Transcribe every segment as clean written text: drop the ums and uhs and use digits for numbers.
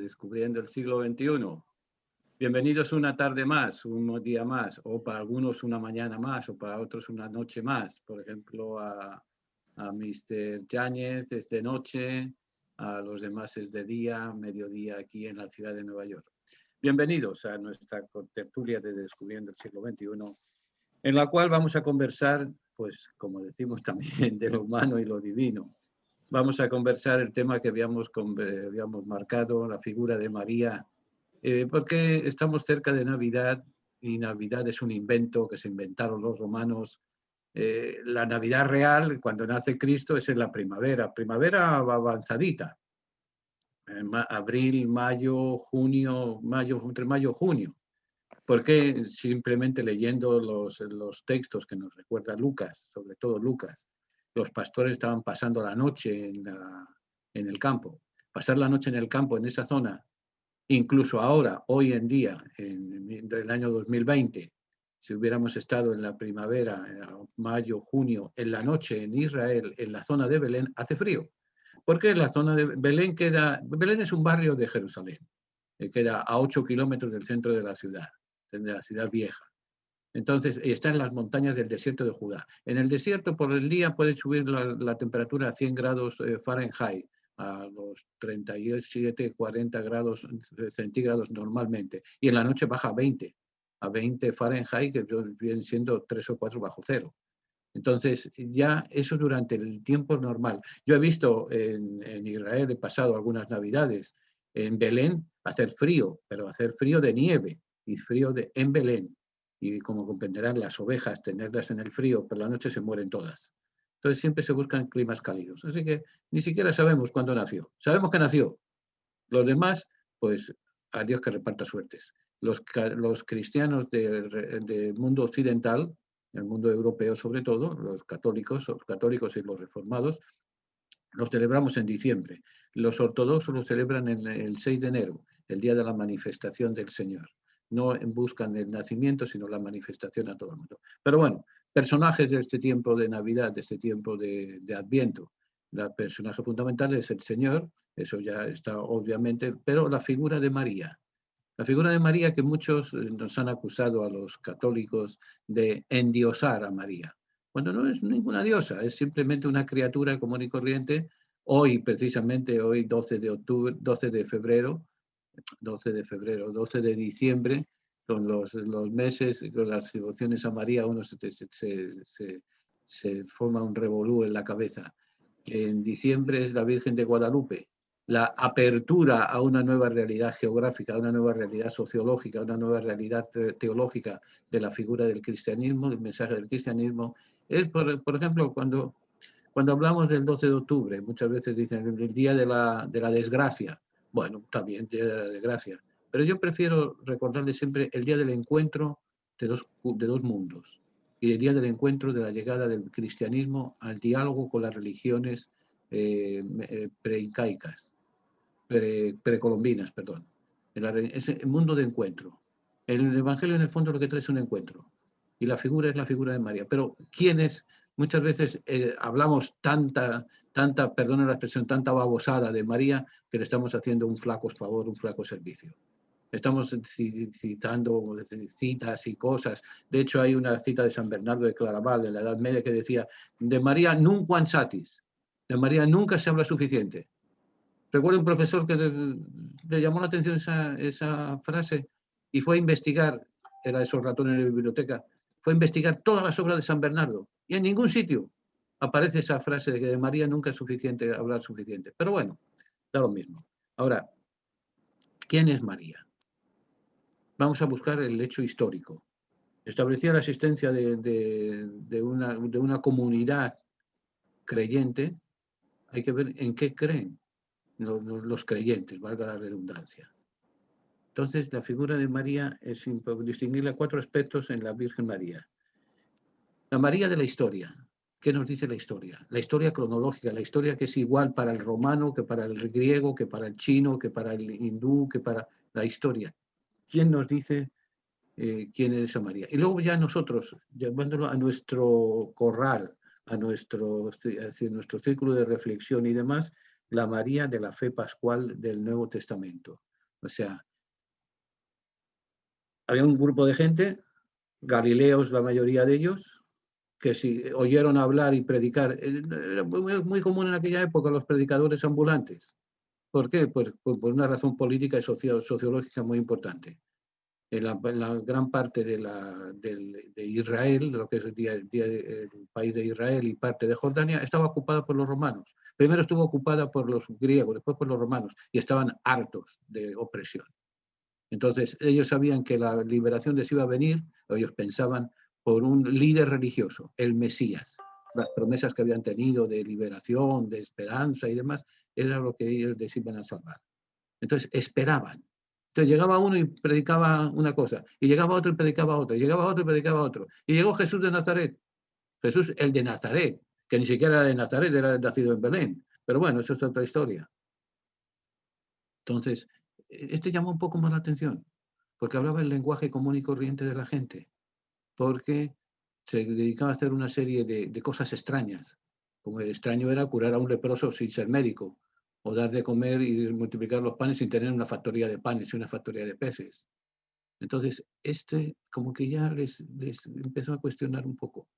Descubriendo el siglo XXI. Bienvenidos una tarde más, un día más, o para algunos una mañana más, o para otros una noche más. Por ejemplo, a Mr. Yáñez es de noche, a los demás es de día, mediodía aquí en la ciudad de Nueva York. Bienvenidos a nuestra tertulia de Descubriendo el siglo XXI, en la cual vamos a conversar, pues como decimos también, de lo humano y lo divino. Vamos a conversar el tema que habíamos marcado, la figura de María, porque estamos cerca de Navidad y Navidad es un invento que se inventaron los romanos. La Navidad real, cuando nace Cristo, es en la primavera. Primavera va avanzadita. Abril, mayo, junio, entre mayo y junio. Porque simplemente leyendo los textos que nos recuerda Lucas, sobre todo Lucas, los pastores estaban pasando la noche en el campo. Pasar la noche en el campo, en esa zona, incluso ahora, hoy en día, en el año 2020, si hubiéramos estado en la primavera, mayo, junio, en la noche en Israel, en la zona de Belén, hace frío. Porque la zona de Belén Belén es un barrio de Jerusalén, que queda a 8 kilómetros del centro de la ciudad vieja. Entonces, está en las montañas del desierto de Judá. En el desierto, por el día, puede subir la temperatura a 100 grados Fahrenheit, a los 37, 40 grados centígrados normalmente. Y en la noche baja a 20 Fahrenheit, que vienen siendo 3 o 4 bajo cero. Entonces, ya eso durante el tiempo normal. Yo he visto en Israel, he pasado algunas navidades en Belén, hacer frío, pero hacer frío de nieve y frío en Belén. Y como comprenderán, las ovejas, tenerlas en el frío, por la noche se mueren todas. Entonces siempre se buscan climas cálidos. Así que ni siquiera sabemos cuándo nació. Sabemos que nació. Los demás, pues a Dios que reparta suertes. Los cristianos del mundo occidental, el mundo europeo sobre todo, los católicos y los reformados, los celebramos en diciembre. Los ortodoxos lo celebran en el 6 de enero, el día de la manifestación del Señor. No buscan el nacimiento, sino la manifestación a todo el mundo. Pero bueno, personajes de este tiempo de Navidad, de este tiempo de Adviento. El personaje fundamental es el Señor, eso ya está obviamente, pero la figura de María. La figura de María que muchos nos han acusado a los católicos de endiosar a María. Cuando no es ninguna diosa, es simplemente una criatura común y corriente. Hoy, precisamente, hoy 12 de octubre, 12 de febrero, 12 de diciembre, con los meses, con las devociones a María, uno se forma un revolú en la cabeza. En diciembre es la Virgen de Guadalupe. La apertura a una nueva realidad geográfica, a una nueva realidad sociológica, a una nueva realidad teológica de la figura del cristianismo, del mensaje del cristianismo, es, por ejemplo, cuando hablamos del 12 de octubre, muchas veces dicen el día de la desgracia. Bueno, también día de la desgracia, pero yo prefiero recordarles siempre el día del encuentro de dos mundos y el día del encuentro de la llegada del cristianismo al diálogo con las religiones preincaicas, precolombinas, perdón. Es el mundo de encuentro. El Evangelio en el fondo lo que trae es un encuentro y la figura es la figura de María. Pero ¿quiénes? Muchas veces hablamos tanta, perdona la expresión, tanta babosada de María que le estamos haciendo un flaco favor, un flaco servicio. Estamos citando citas y cosas. De hecho, hay una cita de San Bernardo de Claraval en la Edad Media que decía, de María nunquam satis, de María nunca se habla suficiente. Recuerdo un profesor que le llamó la atención esa frase y fue a investigar, era esos ratones en la biblioteca, fue a investigar todas las obras de San Bernardo y en ningún sitio aparece esa frase de que de María nunca es suficiente hablar suficiente. Pero bueno, da lo mismo. Ahora, ¿quién es María? Vamos a buscar el hecho histórico. Establecía la existencia de una comunidad creyente. Hay que ver en qué creen los creyentes, valga la redundancia. Entonces, la figura de María es distinguirla a 4 aspectos en la Virgen María. La María de la historia. ¿Qué nos dice la historia? La historia cronológica, la historia que es igual para el romano, que para el griego, que para el chino, que para el hindú, que para la historia. ¿Quién nos dice quién es esa María? Y luego ya nosotros, llevándolo a nuestro corral, a nuestro círculo de reflexión y demás, la María de la fe pascual del Nuevo Testamento. O sea, había un grupo de gente, galileos la mayoría de ellos, que si oyeron hablar y predicar, era muy común en aquella época los predicadores ambulantes. ¿Por qué? Pues por una razón política y sociológica muy importante. En la gran parte de Israel, de lo que es el país de Israel y parte de Jordania, estaba ocupada por los romanos. Primero estuvo ocupada por los griegos, después por los romanos, y estaban hartos de opresión. Entonces, ellos sabían que la liberación les iba a venir, o ellos pensaban, por un líder religioso, el Mesías. Las promesas que habían tenido de liberación, de esperanza y demás, era lo que ellos les iban a salvar. Entonces, esperaban. Entonces, llegaba uno y predicaba una cosa, y llegaba otro y predicaba otra, y llegaba otro y predicaba otro. Y llegó Jesús de Nazaret. Jesús, el de Nazaret, que ni siquiera era de Nazaret, era nacido en Belén. Pero bueno, eso es otra historia. Entonces, este llamó un poco más la atención, porque hablaba el lenguaje común y corriente de la gente, porque se dedicaba a hacer una serie de cosas extrañas, como el extraño era curar a un leproso sin ser médico, o dar de comer y multiplicar los panes sin tener una factoría de panes y una factoría de peces. Entonces, como que ya les empezó a cuestionar un poco.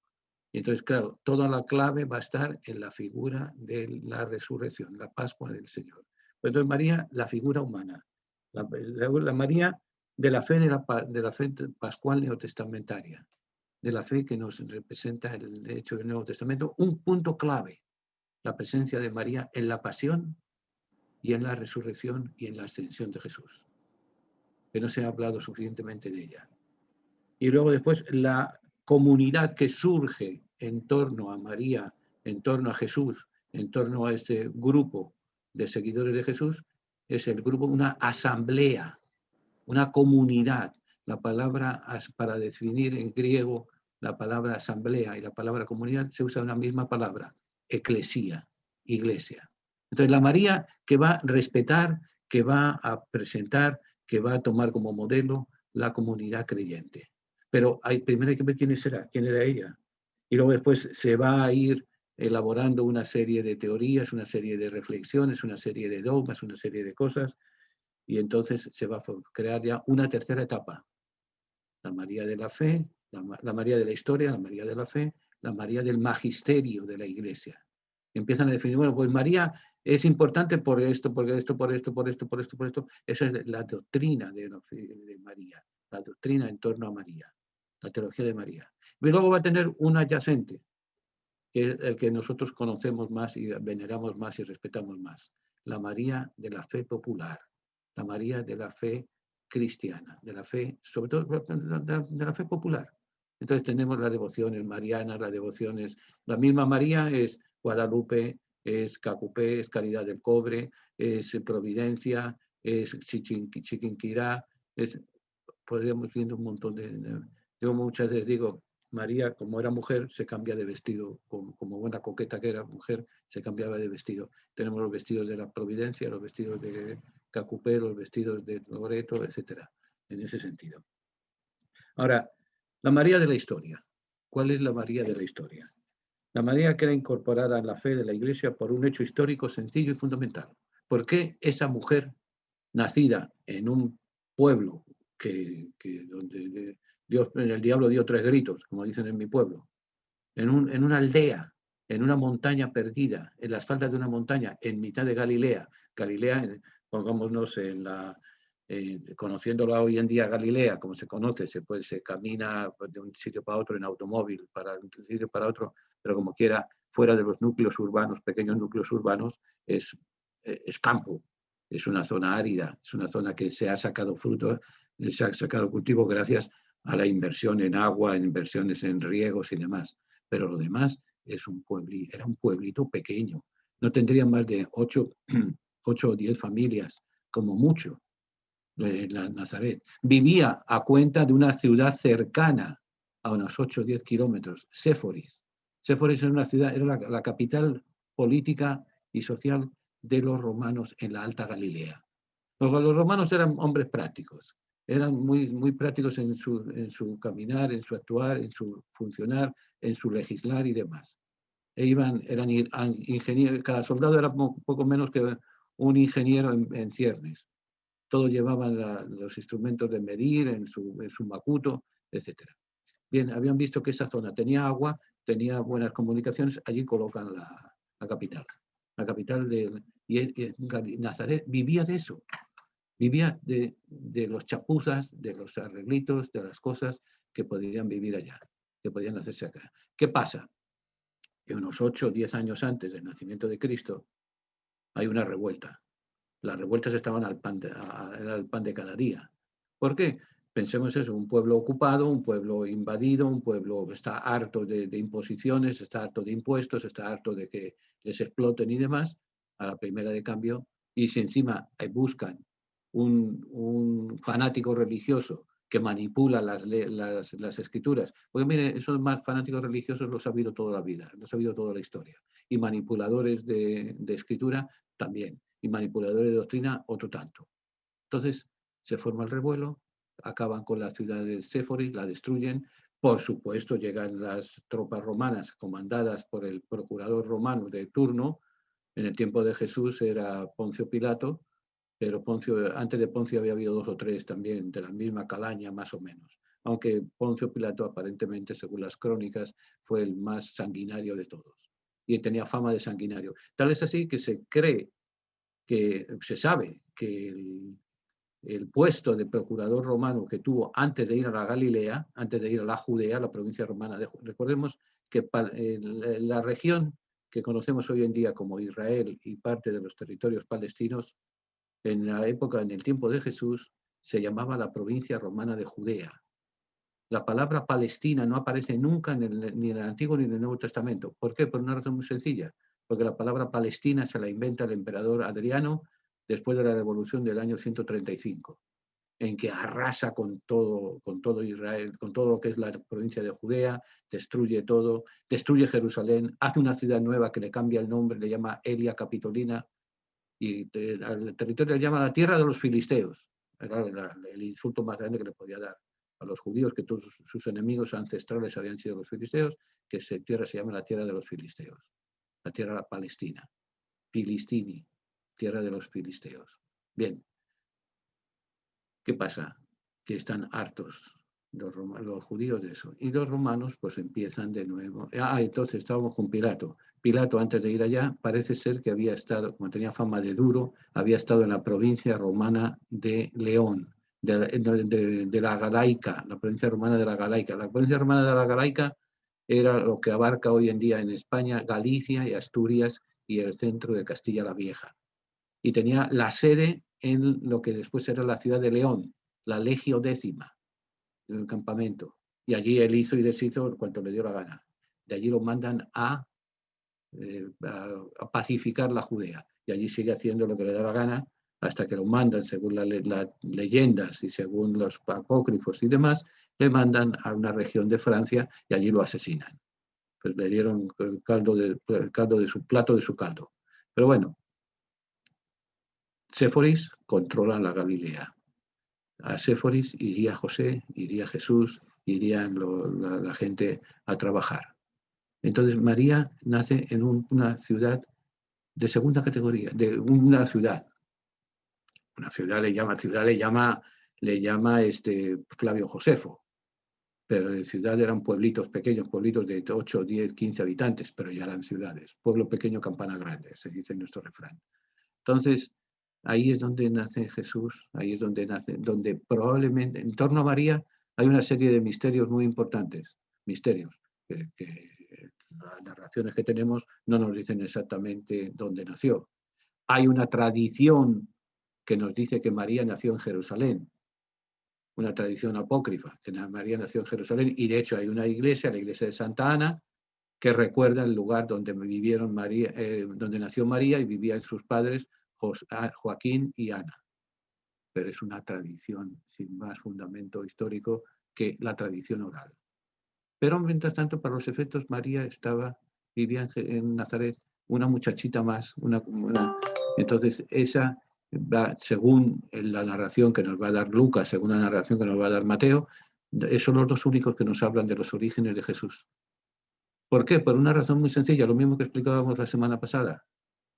Y entonces, claro, toda la clave va a estar en la figura de la resurrección, la Pascua del Señor. Pues entonces María, la figura humana, la María de la fe pascual neotestamentaria, de la fe que nos representa el hecho del Nuevo Testamento, un punto clave, la presencia de María en la pasión y en la resurrección y en la ascensión de Jesús, que no se ha hablado suficientemente de ella. Y luego después la comunidad que surge en torno a María, en torno a Jesús, en torno a este grupo de seguidores de Jesús, es el grupo, una asamblea, una comunidad. La palabra, para definir en griego, la palabra asamblea y la palabra comunidad, se usa una misma palabra, eclesía, iglesia. Entonces, la María que va a respetar, que va a presentar, que va a tomar como modelo la comunidad creyente. Pero primero hay que ver quién era ella. Y luego después se va a ir elaborando una serie de teorías, una serie de reflexiones, una serie de dogmas, una serie de cosas, y entonces se va a crear ya una tercera etapa. La María de la fe, la María de la historia, la María de la fe, la María del magisterio de la Iglesia. Empiezan a definir, bueno, pues María es importante por esto, por esto, por esto, por esto, por esto, por esto. Esa es la doctrina de María, la doctrina en torno a María, la teología de María. Y luego va a tener un adyacente, que es el que nosotros conocemos más y veneramos más y respetamos más, la María de la fe popular, la María de la fe cristiana, de la fe, sobre todo de la fe popular. Entonces tenemos las devociones marianas, las devociones, la misma María es Guadalupe, es Cacupé, es Caridad del Cobre, es Providencia, es Chiquinquirá, podríamos viendo un montón yo muchas veces digo, María, como era mujer, se cambia de vestido, como buena coqueta que era mujer, se cambiaba de vestido. Tenemos los vestidos de la Providencia, los vestidos de Cacupé, los vestidos de Loreto, etcétera, en ese sentido. Ahora, la María de la historia. ¿Cuál es la María de la historia? La María que era incorporada en la fe de la Iglesia por un hecho histórico sencillo y fundamental. ¿Por qué esa mujer, nacida en un pueblo donde el diablo dio 3 gritos, como dicen en mi pueblo, en una aldea, en una montaña perdida, en las faldas de una montaña, en mitad de Galilea? Galilea, pongámonos conociéndola hoy en día Galilea, como se conoce, se camina de un sitio para otro en automóvil, para un sitio para otro, pero como quiera, fuera de los núcleos urbanos, pequeños núcleos urbanos, es campo, es una zona árida, es una zona que se ha sacado frutos, se ha sacado cultivo gracias a la inversión en agua, en inversiones en riegos y demás. Pero lo demás era un pueblito pequeño. No tendría más de 8 o 10 familias, como mucho, en Nazaret. Vivía a cuenta de una ciudad cercana, a unos 8 o 10 kilómetros, Séforis. Séforis era una ciudad, era la capital política y social de los romanos en la Alta Galilea. Los romanos eran hombres prácticos, eran muy prácticos en su caminar, en su actuar, en su funcionar, en su legislar y demás. Eran ingenieros, cada soldado era poco menos que un ingeniero en ciernes. todos llevaban los instrumentos de medir en su macuto, etc. Bien, habían visto que esa zona tenía agua, tenía buenas comunicaciones, allí colocan la capital. La capital y Nazaret vivía de eso, vivía de los chapuzas, de los arreglitos, de las cosas que podían vivir allá, que podían hacerse acá. ¿Qué pasa? Que unos 8 o 10 años antes del nacimiento de Cristo hay una revuelta. Las revueltas estaban al pan de cada día. ¿Por qué? Pensemos eso, un pueblo ocupado, un pueblo invadido, un pueblo que está harto de imposiciones, está harto de impuestos, está harto de que les exploten y demás, a la primera de cambio, y si encima buscan un fanático religioso que manipula las escrituras, porque mire, esos más fanáticos religiosos los ha habido toda la vida, los ha habido toda la historia, y manipuladores de escritura también, y manipuladores de doctrina otro tanto. Entonces se forma el revuelo, acaban con la ciudad de Séforis, la destruyen, por supuesto llegan las tropas romanas comandadas por el procurador romano de turno. En el tiempo de Jesús era Poncio Pilato, pero antes de Poncio había habido 2 o 3 también de la misma calaña más o menos, aunque Poncio Pilato aparentemente, según las crónicas, fue el más sanguinario de todos y tenía fama de sanguinario. Tal es así que se cree, que se sabe que el puesto de procurador romano que tuvo antes de ir a la Galilea, antes de ir a la Judea, la provincia romana recordemos que la región que conocemos hoy en día como Israel y parte de los territorios palestinos, en la época, en el tiempo de Jesús, se llamaba la provincia romana de Judea. La palabra Palestina no aparece nunca ni en el Antiguo ni en el Nuevo Testamento. ¿Por qué? Por una razón muy sencilla. Porque la palabra Palestina se la inventa el emperador Adriano después de la revolución del año 135, en que arrasa con todo Israel, con todo lo que es la provincia de Judea, destruye todo, destruye Jerusalén, hace una ciudad nueva que le cambia el nombre, le llama Elia Capitolina, y al territorio le llama la tierra de los filisteos. Era el insulto más grande que le podía dar a los judíos, que todos sus enemigos ancestrales habían sido los filisteos, que esa tierra se llama la tierra de los filisteos, la tierra palestina, Filistini, tierra de los filisteos. Bien, ¿qué pasa? Que están hartos los judíos de eso. Y los romanos pues empiezan de nuevo. Entonces estábamos con Pilato. Pilato, antes de ir allá, parece ser que había estado, como tenía fama de duro, había estado en la provincia romana de León, de la Galaica, la provincia romana de la Galaica. La provincia romana de la Galaica era lo que abarca hoy en día en España Galicia y Asturias y el centro de Castilla la Vieja. Y tenía la sede en lo que después era la ciudad de León, la Legio Décima, en el campamento. Y allí él hizo y deshizo cuanto le dio la gana. De allí lo mandan a pacificar la Judea. Y allí sigue haciendo lo que le da la gana hasta que lo mandan, según las leyendas y según los apócrifos y demás, le mandan a una región de Francia y allí lo asesinan. Pues le dieron el caldo de su plato de su caldo. Pero bueno, Séforis controla la Galilea. A Séforis iría José, iría Jesús, irían la gente a trabajar. Entonces María nace en una ciudad de segunda categoría, de una ciudad. Una ciudad le llama Flavio Josefo, pero de ciudad eran pueblitos pequeños, pueblitos de 8, 10, 15 habitantes, pero ya eran ciudades. Pueblo pequeño, campana grande, se dice en nuestro refrán. Entonces, ahí es donde nace Jesús, ahí es donde probablemente, en torno a María, hay una serie de misterios muy importantes, misterios, que las narraciones que tenemos no nos dicen exactamente dónde nació. Hay una tradición que nos dice que María nació en Jerusalén, una tradición apócrifa, que María nació en Jerusalén, y de hecho hay una iglesia, la iglesia de Santa Ana, que recuerda el lugar donde donde nació María y vivían sus padres, Joaquín y Ana. Pero es una tradición sin más fundamento histórico que la tradición oral. Pero mientras tanto, para los efectos, María vivía en Nazaret, una muchachita más, entonces esa va, según la narración que nos va a dar Lucas, según la narración que nos va a dar Mateo, son los dos únicos que nos hablan de los orígenes de Jesús. ¿Por qué? Por una razón muy sencilla, lo mismo que explicábamos la semana pasada.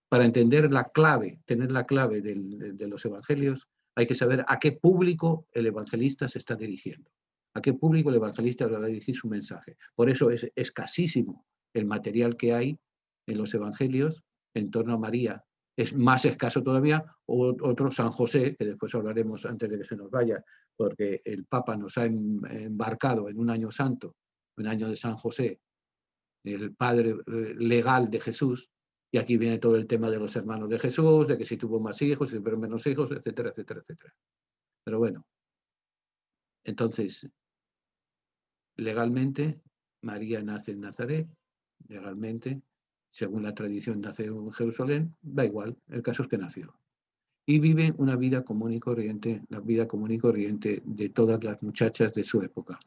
Para entender la clave, tener la clave de los evangelios, Hay que saber a qué público el evangelista se está dirigiendo, a qué público el evangelista va a dirigir su mensaje. Por eso es escasísimo el material que hay en los evangelios en torno a María. Es más escaso todavía otro San José, que después hablaremos antes de que se nos vaya, porque el Papa nos ha embarcado en un año santo, un año de San José, el padre legal de Jesús, y aquí viene todo el tema de los hermanos de Jesús, de que si tuvo más hijos, si tuvo menos hijos, etcétera, etcétera, etcétera. Pero bueno, entonces, legalmente, María nace en Nazaret, legalmente, según la tradición nace en Jerusalén, da igual, el caso es que nació. Y vive una vida común y corriente, la vida común y corriente de todas las muchachas de su época.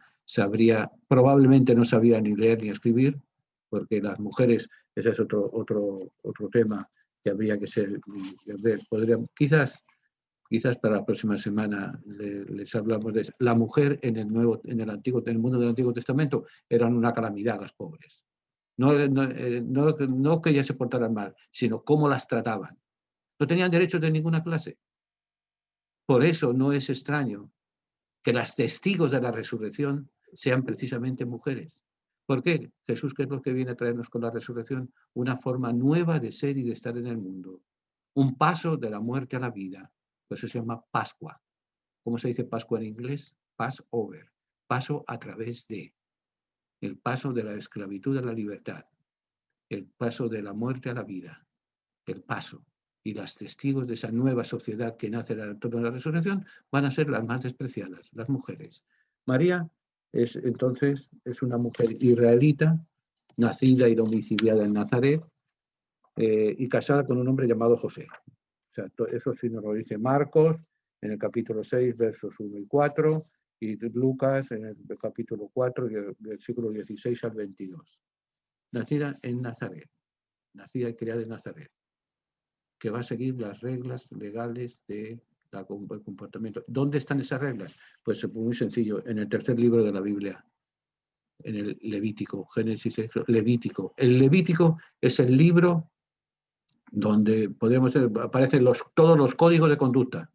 Probablemente no sabía ni leer ni escribir, porque las mujeres, ese es otro tema que habría que ser, quizás para la próxima semana les hablamos de eso. La mujer en el mundo del Antiguo Testamento eran una calamidad las pobres. No que ellas se portaran mal, sino cómo las trataban. No tenían derechos de ninguna clase. Por eso no es extraño que las testigos de la resurrección sean precisamente mujeres. ¿Por qué? Jesús, ¿qué es lo que viene a traernos con la resurrección? Una forma nueva de ser y de estar en el mundo. Un paso de la muerte a la vida. Por eso se llama Pascua. ¿Cómo se dice Pascua en inglés? Passover. Paso a través de. El paso de la esclavitud a la libertad. El paso de la muerte a la vida. El paso. Y las testigos de esa nueva sociedad que nace en torno a la resurrección van a ser las más despreciadas, las mujeres. María entonces es una mujer israelita, nacida y domiciliada en Nazaret, y casada con un hombre llamado José. O sea, eso sí nos lo dice Marcos en el capítulo 6, versos 1 y 4, y Lucas en el capítulo 4, versículo 16 al 22. Nacida en Nazaret, nacida y criada en Nazaret, que va a seguir las reglas legales de comportamiento. ¿Dónde están esas reglas? Pues muy sencillo, en el tercer libro de la Biblia, en el Levítico, Génesis, Levítico. El Levítico es el libro donde aparecen todos los códigos de conducta.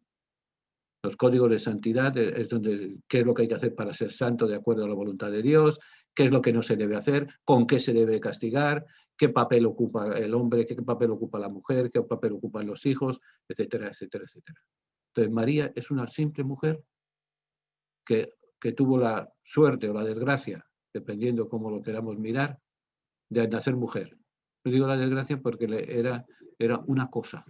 Los códigos de santidad es donde qué es lo que hay que hacer para ser santo de acuerdo a la voluntad de Dios, qué es lo que no se debe hacer, con qué se debe castigar, qué papel ocupa el hombre, qué papel ocupa la mujer, qué papel ocupan los hijos, etcétera, etcétera, etcétera. Entonces María es una simple mujer que tuvo la suerte o la desgracia, dependiendo cómo lo queramos mirar, de nacer mujer. No digo la desgracia porque era una cosa.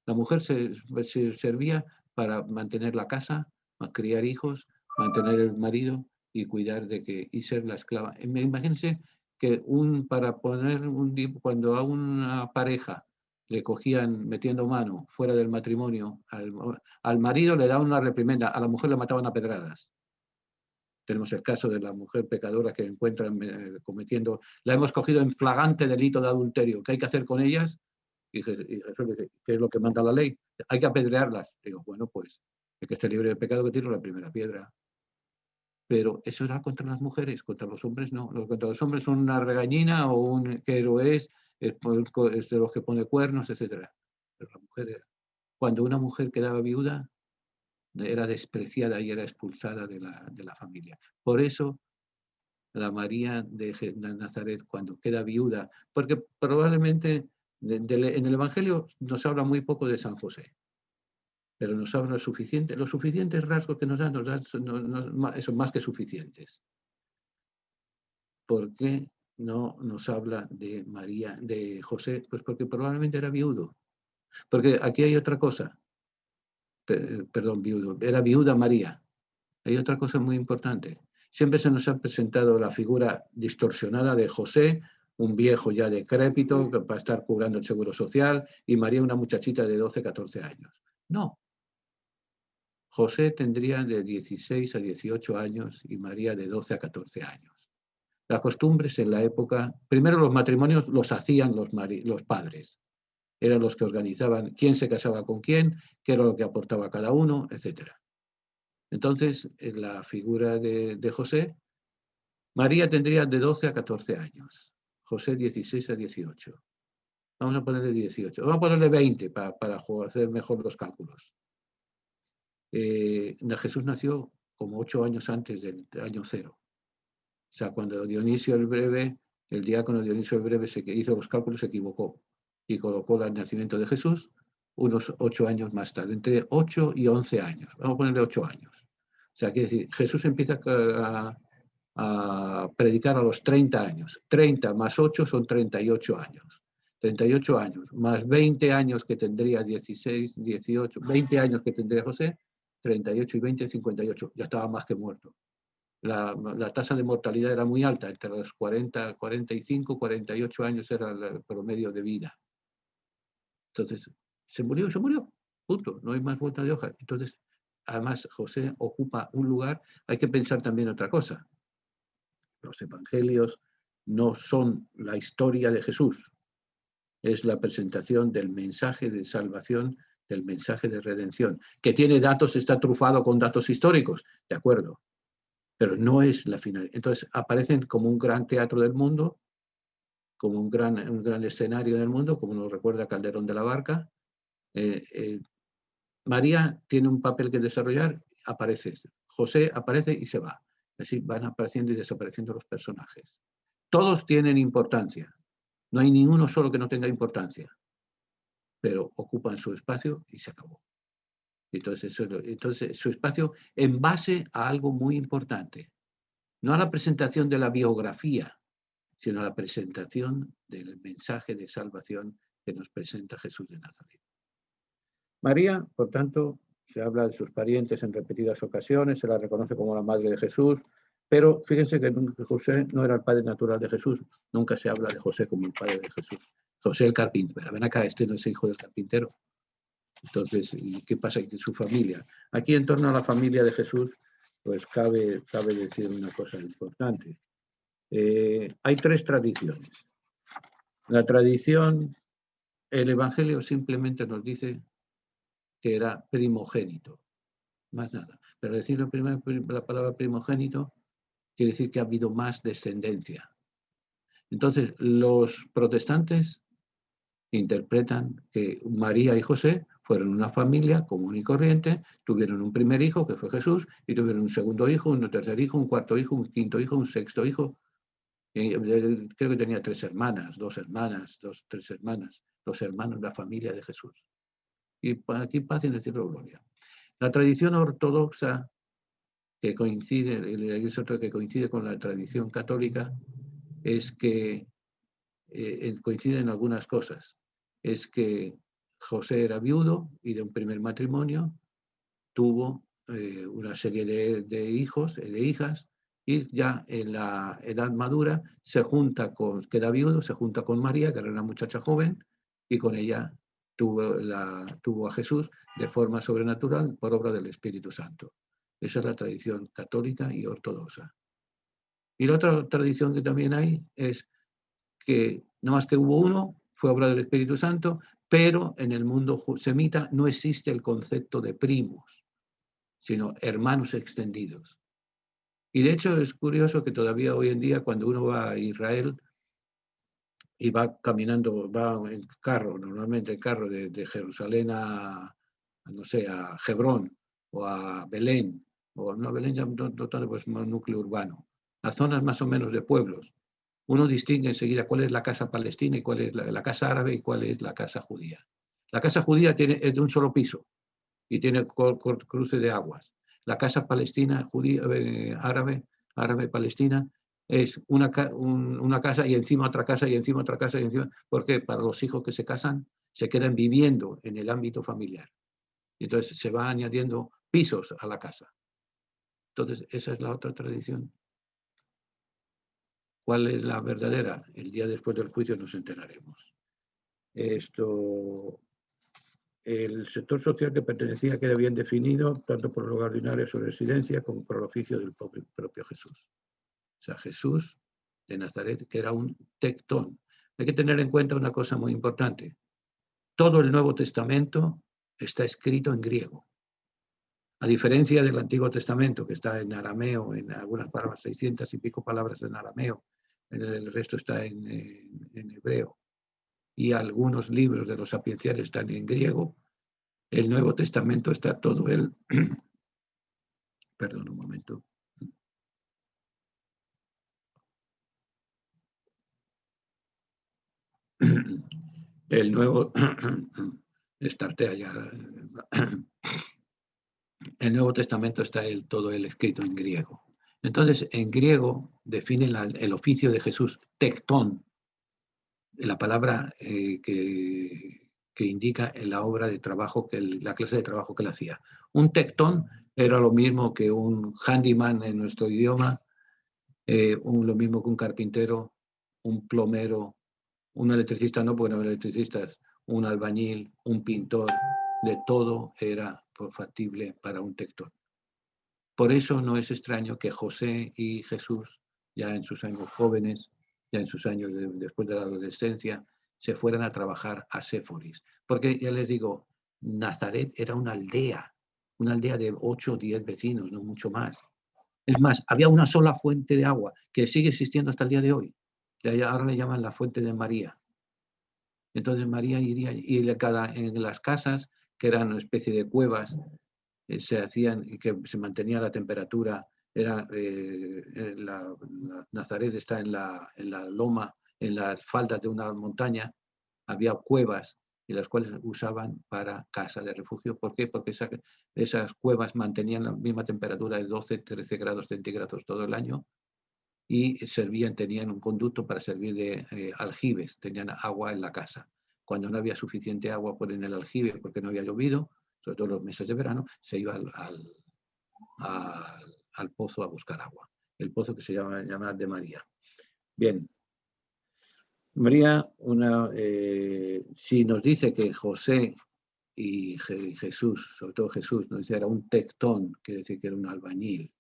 La mujer se servía para mantener la casa, criar hijos, mantener el marido y cuidar y ser la esclava. Imagínense que cuando a una pareja le cogían metiendo mano fuera del matrimonio, al marido le daban una reprimenda, a la mujer le mataban a pedradas. Tenemos el caso de la mujer pecadora que encuentran cometiendo, la hemos cogido en flagrante delito de adulterio. ¿Qué hay que hacer con ellas? Y Jesús dice, ¿qué es lo que manda la ley? Hay que apedrearlas. Digo, bueno, pues el que esté libre de pecado que tire la primera piedra. Pero eso era contra las mujeres, contra los hombres no. Contra los hombres son una regañina o un que héroe es de los que pone cuernos, etc. Pero la mujer cuando una mujer quedaba viuda, era despreciada y era expulsada de la familia. Por eso la María de Nazaret, cuando queda viuda, porque probablemente en el Evangelio nos habla muy poco de San José, pero nos habla los suficientes rasgos que nos dan son más que suficientes. ¿Por qué no nos habla de María, de José? Pues porque probablemente era viudo. Porque aquí hay otra cosa. Perdón, viudo. Era viuda María. Hay otra cosa muy importante. Siempre se nos ha presentado la figura distorsionada de José, un viejo ya decrépito que va a estar cobrando el seguro social, y María una muchachita de 12, 14 años. No. José tendría de 16 a 18 años y María de 12 a 14 años. Las costumbres en la época, primero los matrimonios los hacían los padres. Eran los que organizaban quién se casaba con quién, qué era lo que aportaba cada uno, etc. Entonces, en la figura de José, María tendría de 12 a 14 años, José 16 a 18. Vamos a ponerle 18, vamos a ponerle 20 para hacer mejor los cálculos. Jesús nació como 8 años antes del año 0. O sea, cuando Dionisio el Breve, el diácono Dionisio el Breve hizo los cálculos, se equivocó y colocó el nacimiento de Jesús unos 8 años más tarde, entre 8 y 11 años. Vamos a ponerle 8 años. O sea, quiere decir, Jesús empieza a predicar a los 30 años. 30 más 8 son 38 años. 38 años, más 20 años que tendría 16, 18, 20 años que tendría José, 38 y 20, 58. Ya estaba más que muerto. La tasa de mortalidad era muy alta, entre los 40, 45, 48 años era el promedio de vida. Entonces, se murió, punto, no hay más vuelta de hoja. Entonces, además, José ocupa un lugar, hay que pensar también otra cosa. Los evangelios no son la historia de Jesús, es la presentación del mensaje de salvación, del mensaje de redención, que tiene datos, está trufado con datos históricos, de acuerdo, pero no es la final. Entonces aparecen como un gran teatro del mundo, como un gran escenario del mundo, como nos recuerda Calderón de la Barca. María tiene un papel que desarrollar, aparece. José aparece y se va. Así van apareciendo y desapareciendo los personajes. Todos tienen importancia. No hay ninguno solo que no tenga importancia, pero ocupan su espacio y se acabó. Entonces su espacio en base a algo muy importante. No a la presentación de la biografía, sino a la presentación del mensaje de salvación que nos presenta Jesús de Nazaret. María, por tanto, se habla de sus parientes en repetidas ocasiones, se la reconoce como la madre de Jesús, pero fíjense que José no era el padre natural de Jesús, nunca se habla de José como el padre de Jesús. José el carpintero, ven acá, este no es hijo del carpintero. Entonces, ¿qué pasa en su familia? Aquí en torno a la familia de Jesús, pues cabe decir una cosa importante. Hay 3 tradiciones. La tradición, el Evangelio simplemente nos dice que era primogénito, más nada. Pero decir la palabra primogénito quiere decir que ha habido más descendencia. Entonces, los protestantes interpretan que María y José fueron una familia común y corriente, tuvieron un primer hijo, que fue Jesús, y tuvieron un segundo hijo, un tercer hijo, un cuarto hijo, un quinto hijo, un sexto hijo. Creo que tenía 3 hermanas, 2 hermanas, 3 hermanas, los hermanos de la familia de Jesús. Y aquí paz y en el cielo gloria. La tradición ortodoxa que coincide, la Iglesia ortodoxa que coincide con la tradición católica, es que coincide en algunas cosas. Es que José era viudo y de un primer matrimonio tuvo una serie de hijos, de hijas, y ya en la edad madura queda viudo, se junta con María, que era una muchacha joven, y con ella tuvo a Jesús de forma sobrenatural por obra del Espíritu Santo. Esa es la tradición católica y ortodoxa. Y la otra tradición que también hay es que no más que hubo uno, fue obra del Espíritu Santo, pero en el mundo semita no existe el concepto de primos, sino hermanos extendidos. Y de hecho es curioso que todavía hoy en día cuando uno va a Israel y va caminando, va en carro, normalmente en carro de Jerusalén no sé, a Hebrón o a Belén, o no, Belén ya no tanto, pues más núcleo urbano, a zonas más o menos de pueblos. Uno distingue enseguida cuál es la casa palestina y cuál es la casa árabe y cuál es la casa judía. La casa judía es de un solo piso y tiene cruce de aguas. La casa palestina, judía, árabe palestina, es una casa y encima otra casa y encima otra casa y encima, porque para los hijos que se casan se quedan viviendo en el ámbito familiar. Entonces se va añadiendo pisos a la casa. Entonces esa es la otra tradición. ¿Cuál es la verdadera? El día después del juicio nos enteraremos. El sector social que pertenecía queda bien definido, tanto por el lugar ordinario de su residencia como por el oficio del propio Jesús. O sea, Jesús de Nazaret, que era un tectón. Hay que tener en cuenta una cosa muy importante. Todo el Nuevo Testamento está escrito en griego. A diferencia del Antiguo Testamento, que está en arameo, en algunas palabras, 600 y pico palabras en arameo, el resto está en hebreo, y algunos libros de los sapienciales están en griego. El Nuevo Testamento está todo él. Perdón un momento. El Nuevo Startea ya. El Nuevo Testamento está todo él escrito en griego. Entonces, en griego define el oficio de Jesús, tectón, la palabra que indica la obra de trabajo, la clase de trabajo que él hacía. Un tectón era lo mismo que un handyman en nuestro idioma, lo mismo que un carpintero, un plomero, un electricista, no, porque no eran electricistas, un albañil, un pintor, de todo era factible para un tectón. Por eso no es extraño que José y Jesús, ya en sus años jóvenes, ya en sus años después de la adolescencia, se fueran a trabajar a Séforis. Porque ya les digo, Nazaret era una aldea de 8 o 10 vecinos, no mucho más. Es más, había una sola fuente de agua que sigue existiendo hasta el día de hoy. Ahora le llaman la fuente de María. Entonces María iría y en las casas, que eran una especie de cuevas, se hacían y que se mantenía la temperatura. La Nazaret está en la loma, en las faldas de una montaña, había cuevas y las cuales usaban para casa de refugio. ¿Por qué? Porque esas cuevas mantenían la misma temperatura de 12-13 grados centígrados todo el año y tenían un conducto para servir de aljibes, tenían agua en la casa. Cuando no había suficiente agua por en el aljibe porque no había llovido, sobre todo los meses de verano, se iba al pozo a buscar agua. El pozo que se llama de María. Bien. María, si nos dice que José y Jesús, sobre todo Jesús, nos dice era un tectón, quiere decir que era un albañil,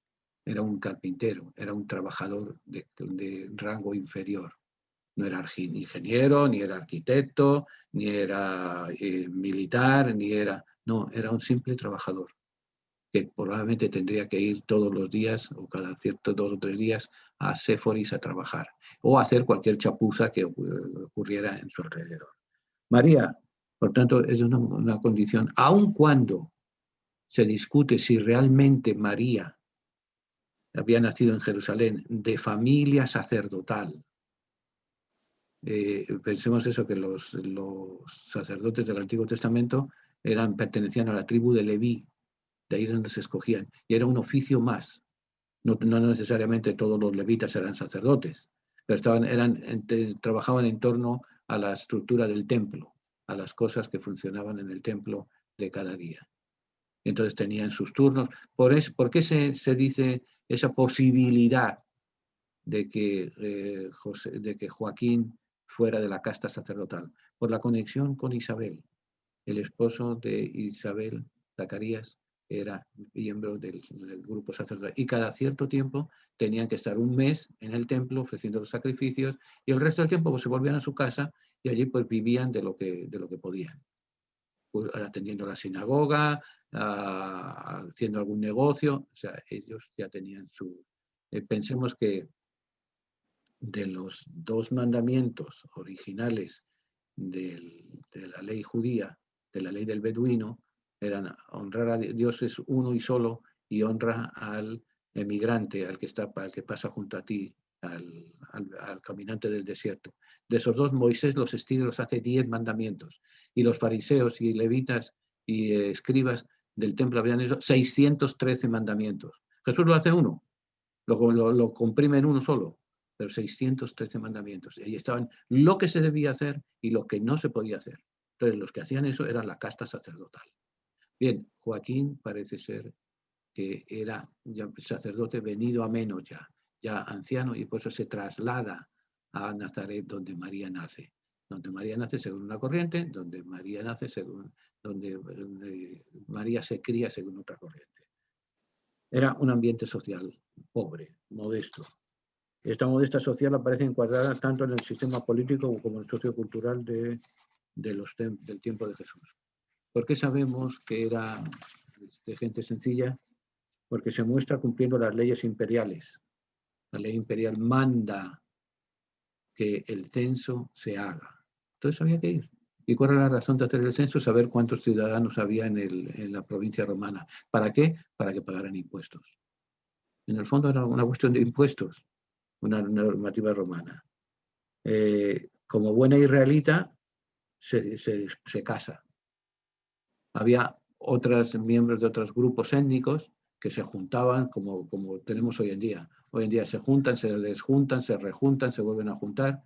era un carpintero, era un trabajador de rango inferior. No era ingeniero, ni era arquitecto, ni era militar, no, era un simple trabajador que probablemente tendría que ir todos los días o cada 2 o 3 días a Séforis a trabajar o a hacer cualquier chapuza que ocurriera en su alrededor. María, por tanto, es una condición, aun cuando se discute si realmente María había nacido en Jerusalén de familia sacerdotal. Pensemos eso, que los sacerdotes del Antiguo Testamento pertenecían a la tribu de Leví, de ahí donde se escogían, y era un oficio más. No necesariamente todos los levitas eran sacerdotes, pero trabajaban en torno a la estructura del templo, a las cosas que funcionaban en el templo de cada día. Entonces tenían sus turnos. ¿Por qué se dice esa posibilidad de que Joaquín fuera de la casta sacerdotal? Por la conexión con Isabel. El esposo de Isabel, Zacarías, era miembro del grupo sacerdotal y cada cierto tiempo tenían que estar un mes en el templo ofreciendo los sacrificios y el resto del tiempo pues, se volvían a su casa y allí pues vivían de lo que podían, pues, atendiendo la sinagoga, haciendo algún negocio, o sea, ellos ya tenían pensemos que de los 2 mandamientos originales de la ley judía, de la ley del beduino, eran honrar a Dios es uno y solo y honra al emigrante, al que pasa junto a ti, al caminante del desierto. De esos 2, Moisés los estira, los hace 10 mandamientos. Y los fariseos y levitas y escribas del templo habían hecho 613 mandamientos. Jesús lo hace uno, lo comprime en uno solo, pero 613 mandamientos. Y ahí estaban lo que se debía hacer y lo que no se podía hacer. Entonces, los que hacían eso eran la casta sacerdotal. Bien, Joaquín parece ser que era ya sacerdote venido a menos ya anciano, y por eso se traslada a Nazaret, donde María nace. Donde María nace según una corriente, donde María nace donde María se cría según otra corriente. Era un ambiente social pobre, modesto. Esta modesta social aparece encuadrada tanto en el sistema político como en el sociocultural del tiempo de Jesús. ¿Por qué sabemos que era de gente sencilla? Porque se muestra cumpliendo las leyes imperiales. La ley imperial manda que el censo se haga. Entonces había que ir. ¿Y cuál era la razón de hacer el censo? Saber cuántos ciudadanos había en la provincia romana. ¿Para qué? Para que pagaran impuestos. En el fondo era una cuestión de impuestos, una normativa romana. Como buena israelita, se casa. Había otros miembros de otros grupos étnicos que se juntaban como tenemos hoy en día. Hoy en día se juntan, se desjuntan, se rejuntan, se vuelven a juntar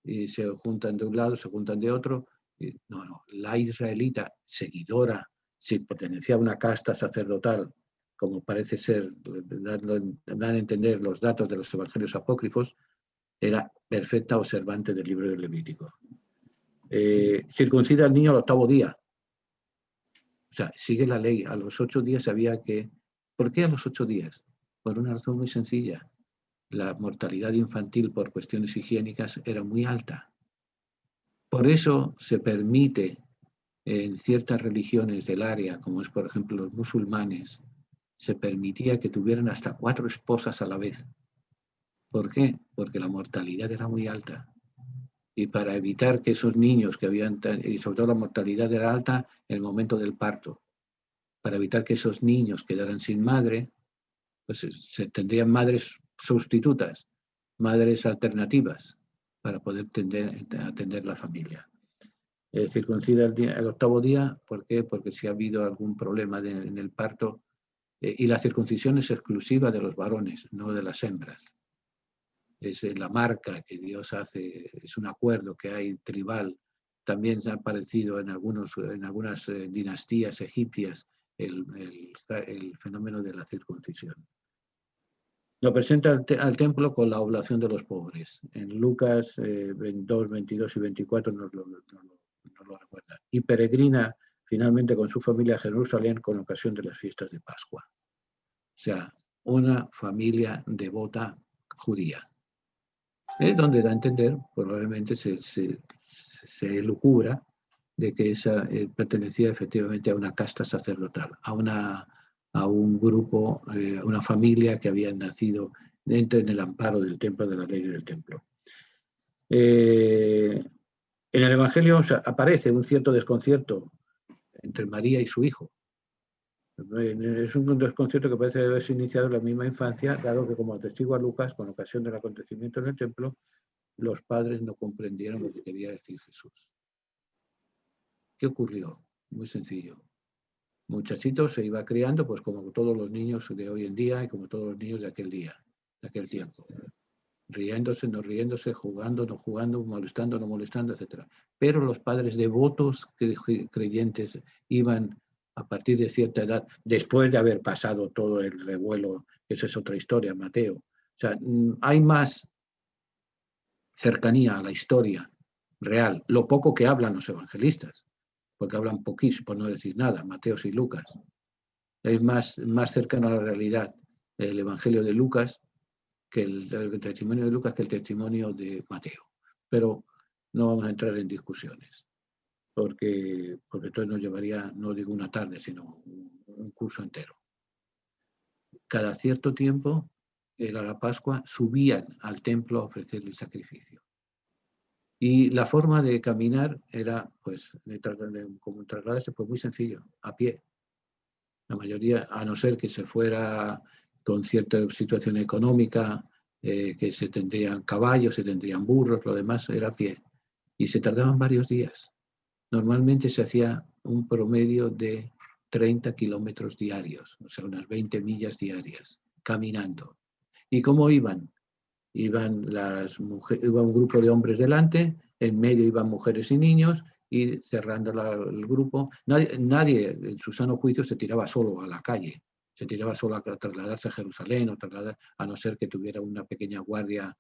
y se juntan de un lado, se juntan de otro. Y no, la israelita seguidora, si pertenecía a una casta sacerdotal, como parece ser, dan a entender los datos de los evangelios apócrifos, era perfecta observante del libro del Levítico. Circuncida al niño al 8º día. O sea, sigue la ley. A los 8 días había que... ¿Por qué a los 8 días? Por una razón muy sencilla. La mortalidad infantil por cuestiones higiénicas era muy alta. Por eso se permite en ciertas religiones del área, como es por ejemplo los musulmanes, se permitía que tuvieran hasta 4 esposas a la vez. ¿Por qué? Porque la mortalidad era muy alta. Y para evitar que esos niños que habían, y sobre todo la mortalidad era alta en el momento del parto, para evitar que esos niños quedaran sin madre, pues se tendrían madres sustitutas, madres alternativas, para poder atender la familia. Circuncida el 8º día, ¿por qué? Porque si ha habido algún problema en el parto, y la circuncisión es exclusiva de los varones, no de las hembras. Es la marca que Dios hace, es un acuerdo que hay tribal. También se ha aparecido en algunas dinastías egipcias el fenómeno de la circuncisión. Lo presenta al templo con la oblación de los pobres. En Lucas 2, 22 y 24 nos lo recuerda. Y peregrina finalmente con su familia a Jerusalén con ocasión de las fiestas de Pascua. O sea, una familia devota judía. Es donde da a entender, probablemente se elucubra, de que esa pertenecía efectivamente a una casta sacerdotal, a un grupo, a una familia que había nacido dentro en el amparo del templo, de la ley del templo. En el Evangelio aparece un cierto desconcierto entre María y su hijo. Es un desconcierto que parece haberse iniciado en la misma infancia, dado que, como atestigua Lucas, con ocasión del acontecimiento en el templo, los padres no comprendieron lo que quería decir Jesús. ¿Qué ocurrió? Muy sencillo. Muchachito se iba criando, pues como todos los niños de hoy en día y como todos los niños de aquel día, de aquel tiempo. Riéndose, no riéndose, jugando, no jugando, molestando, no molestando, etc. Pero los padres devotos creyentes iban a partir de cierta edad, después de haber pasado todo el revuelo, esa es otra historia, Mateo. O sea, hay más cercanía a la historia real, lo poco que hablan los evangelistas, porque hablan poquísimo, por no decir nada, Mateo y Lucas. Es más cercano a la realidad el Evangelio de Lucas que el testimonio de Lucas que el testimonio de Mateo. Pero no vamos a entrar en discusiones, porque entonces nos llevaría, no digo una tarde, sino un curso entero. Cada cierto tiempo, era la Pascua, subían al templo a ofrecer el sacrificio. Y la forma de caminar era, pues, como trasladarse, pues muy sencillo, a pie. La mayoría, a no ser que se fuera con cierta situación económica, que se tendrían caballos, se tendrían burros, lo demás era a pie. Y se tardaban varios días. Normalmente se hacía un promedio de 30 kilómetros diarios, o sea, unas 20 millas diarias, caminando. ¿Y cómo iban? Iba un grupo de hombres delante, en medio iban mujeres y niños, y cerrando el grupo, nadie en su sano juicio se tiraba solo a la calle, se tiraba solo a trasladarse a Jerusalén, a no ser que tuviera una pequeña guardia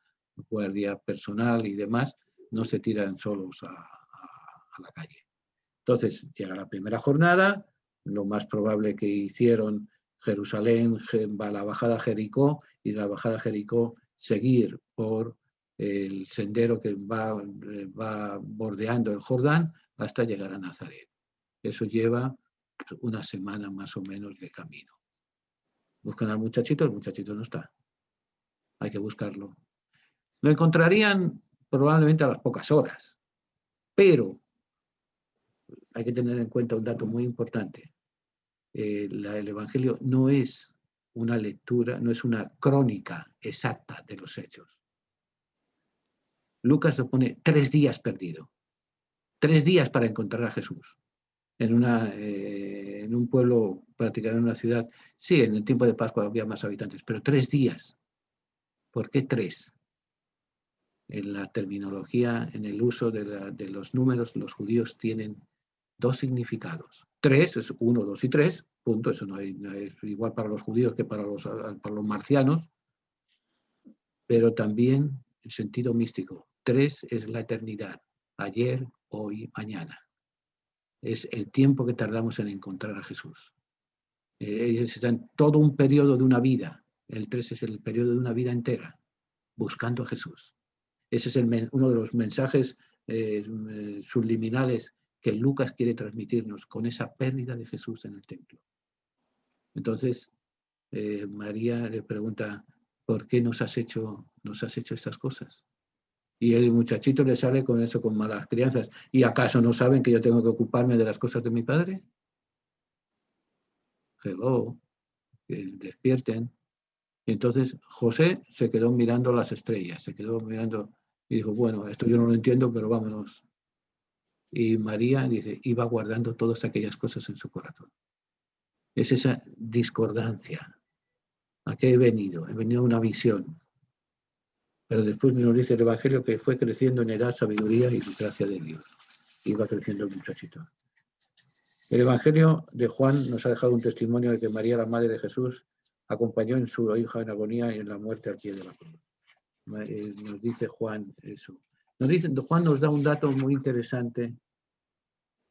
personal y demás, no se tiran solos a la calle. Entonces, llega la primera jornada, lo más probable que hicieron Jerusalén, la bajada a Jericó, y de la bajada a Jericó seguir por el sendero que va bordeando el Jordán hasta llegar a Nazaret. Eso lleva una semana más o menos de camino. Buscan al muchachito, el muchachito no está. Hay que buscarlo. Lo encontrarían probablemente a las pocas horas, pero hay que tener en cuenta un dato muy importante. El Evangelio no es una lectura, no es una crónica exacta de los hechos. Lucas lo pone 3 días perdido. 3 días para encontrar a Jesús. En un pueblo, prácticamente en una ciudad. Sí, en el tiempo de Pascua había más habitantes, pero 3 días. ¿Por qué 3? En la terminología, en el uso de los números, los judíos tienen 2 significados. 3 es 1, 2 y 3, punto. Eso no es igual para los judíos que para los marcianos, pero también en sentido místico. 3 es la eternidad, ayer, hoy, mañana. Es el tiempo que tardamos en encontrar a Jesús. Ellos están todo un periodo de una vida. El 3 es el periodo de una vida entera, buscando a Jesús. Ese es uno de los mensajes subliminales que Lucas quiere transmitirnos con esa pérdida de Jesús en el templo. Entonces, María le pregunta, ¿por qué nos has hecho estas cosas? Y el muchachito le sale con eso, con malas crianzas. ¿Y acaso no saben que yo tengo que ocuparme de las cosas de mi padre? Hello, que despierten. Y entonces José se quedó mirando las estrellas, se quedó mirando y dijo, bueno, esto yo no lo entiendo, pero vámonos. Y María, dice, iba guardando todas aquellas cosas en su corazón. Es esa discordancia. ¿A qué he venido? He venido a una visión. Pero después nos dice el Evangelio que fue creciendo en edad, sabiduría y gracia de Dios. Iba creciendo el muchachito. El Evangelio de Juan nos ha dejado un testimonio de que María, la madre de Jesús, acompañó en su hija en agonía y en la muerte al pie de la cruz. Nos dice Juan eso. Juan nos da un dato muy interesante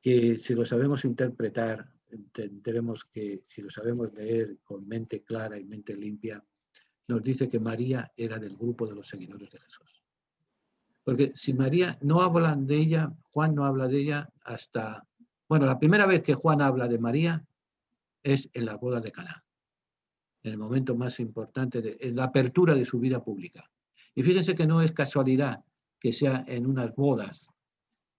que si lo sabemos interpretar, entenderemos que si lo sabemos leer con mente clara y mente limpia, nos dice que María era del grupo de los seguidores de Jesús. Porque si María no hablan de ella, Juan no habla de ella hasta... Bueno, la primera vez que Juan habla de María es en la boda de Caná, en el momento más importante, en la apertura de su vida pública. Y fíjense que no es casualidad que sea en unas bodas.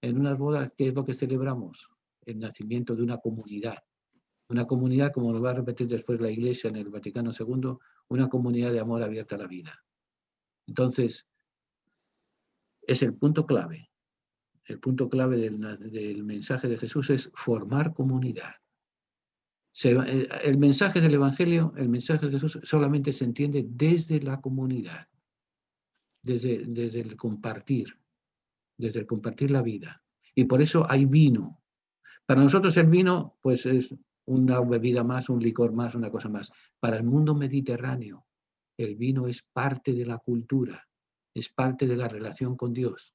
En unas bodas, ¿qué es lo que celebramos? El nacimiento de una comunidad. Una comunidad, como lo va a repetir después la Iglesia en el Vaticano II, una comunidad de amor abierta a la vida. Entonces, es el punto clave. El punto clave del mensaje de Jesús es formar comunidad. El mensaje del Evangelio, el mensaje de Jesús solamente se entiende desde la comunidad, desde el compartir la vida. Y por eso hay vino. Para nosotros el vino, pues es una bebida más, un licor más, una cosa más. Para el mundo mediterráneo, el vino es parte de la cultura, es parte de la relación con Dios.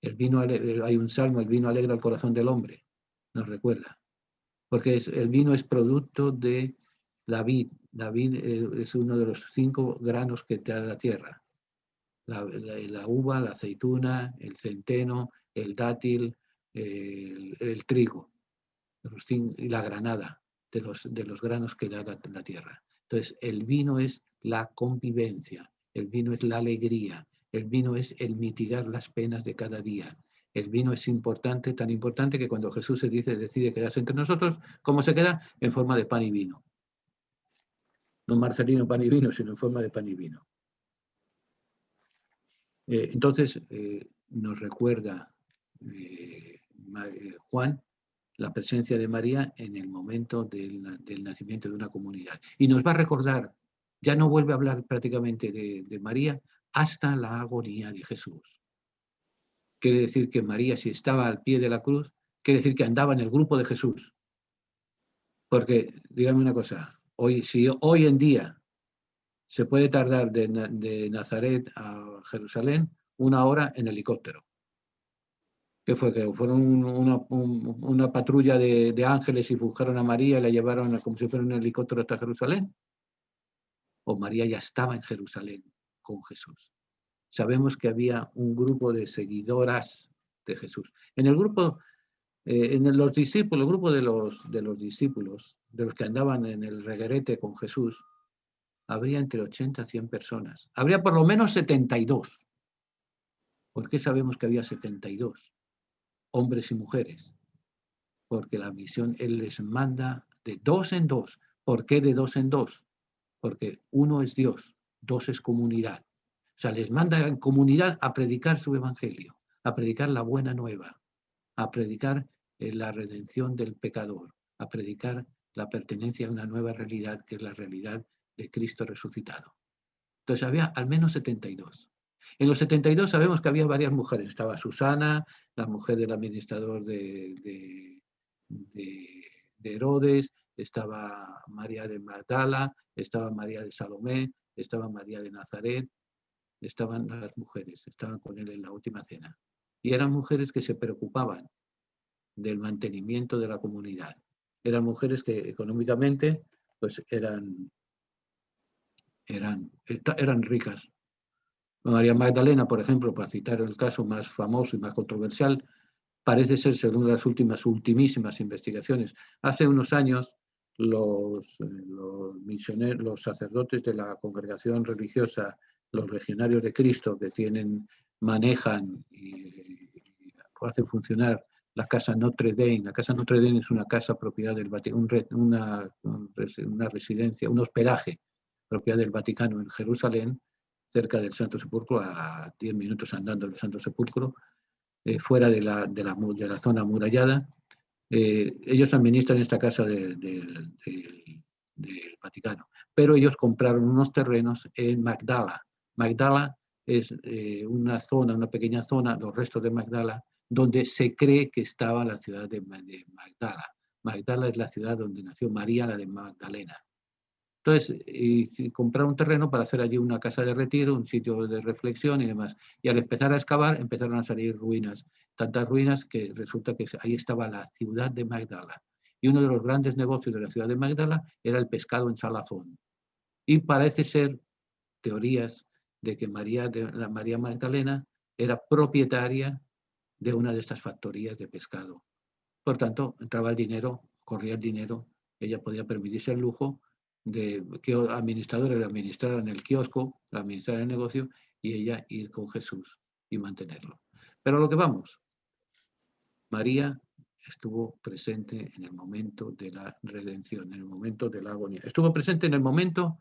El vino, hay un salmo, el vino alegra el corazón del hombre, nos recuerda. Porque el vino es producto de la vid. La vid es uno de los 5 granos que te da la tierra. La uva, la aceituna, el centeno, el dátil, el trigo y la granada de los granos que da la tierra. Entonces, el vino es la convivencia, el vino es la alegría, el vino es el mitigar las penas de cada día. El vino es importante, tan importante que cuando Jesús decide quedarse entre nosotros, ¿cómo se queda? En forma de pan y vino. No marcelino pan y vino, sino en forma de pan y vino. Entonces, nos recuerda Juan la presencia de María en el momento del nacimiento de una comunidad. Y nos va a recordar, ya no vuelve a hablar prácticamente de María hasta la agonía de Jesús. Quiere decir que María, si estaba al pie de la cruz, quiere decir que andaba en el grupo de Jesús. Porque, dígame una cosa, si hoy en día se puede tardar de Nazaret a Jerusalén 1 hora en helicóptero. ¿Qué fue? Que fueron una patrulla de ángeles y buscaron a María y la llevaron como si fuera un helicóptero hasta Jerusalén. O María ya estaba en Jerusalén con Jesús. Sabemos que había un grupo de seguidoras de Jesús. En el grupo, los discípulos, el grupo de los discípulos, de los que andaban en el reguerete con Jesús, habría entre 80 y 100 personas. Habría por lo menos 72. ¿Por qué sabemos que había 72? Hombres y mujeres. porque la misión, Él les manda de dos en dos. ¿Por qué de dos en dos? Porque uno es Dios, dos es comunidad. O sea, les manda en comunidad a predicar su evangelio, a predicar la buena nueva, a predicar la redención del pecador, a predicar la pertenencia a una nueva realidad, que es la realidad de Cristo resucitado. Entonces había al menos 72. En los 72 sabemos que había varias mujeres. Estaba Susana, la mujer del administrador de Herodes, estaba María de Magdala, estaba María de Salomé, estaba María de Nazaret, estaban las mujeres, estaban con él en la última cena. Y eran mujeres que se preocupaban del mantenimiento de la comunidad. Eran mujeres que económicamente pues eran ricas. María Magdalena, por ejemplo, para citar el caso más famoso y más controversial, parece ser, según las ultimísimas investigaciones, hace unos años los misioneros, los sacerdotes de la congregación religiosa, los legionarios de Cristo, que manejan y hacen funcionar la Casa Notre Dame. La Casa Notre Dame es una casa propiedad del Vaticano, una residencia, un hospedaje propiedad del Vaticano en Jerusalén, cerca del Santo Sepulcro, a 10 minutos andando del Santo Sepulcro, fuera de la zona amurallada. Ellos administran esta casa del Vaticano, pero ellos compraron unos terrenos en Magdala. Magdala es una pequeña zona, los restos de Magdala, donde se cree que estaba la ciudad de Magdala. Magdala es la ciudad donde nació María, la de Magdalena. Entonces, compraron un terreno para hacer allí una casa de retiro, un sitio de reflexión y demás. Y al empezar a excavar, empezaron a salir ruinas. Tantas ruinas que resulta que ahí estaba la ciudad de Magdala. Y uno de los grandes negocios de la ciudad de Magdala era el pescado en salazón. Y parece ser, teorías, de que la María Magdalena era propietaria de una de estas factorías de pescado. Por tanto, entraba el dinero, corría el dinero, ella podía permitirse el lujo de que administradores le administraran el kiosco, le administraran el negocio y ella ir con Jesús y mantenerlo. Pero a lo que vamos, María estuvo presente en el momento de la redención, en el momento de la agonía. Estuvo presente en el momento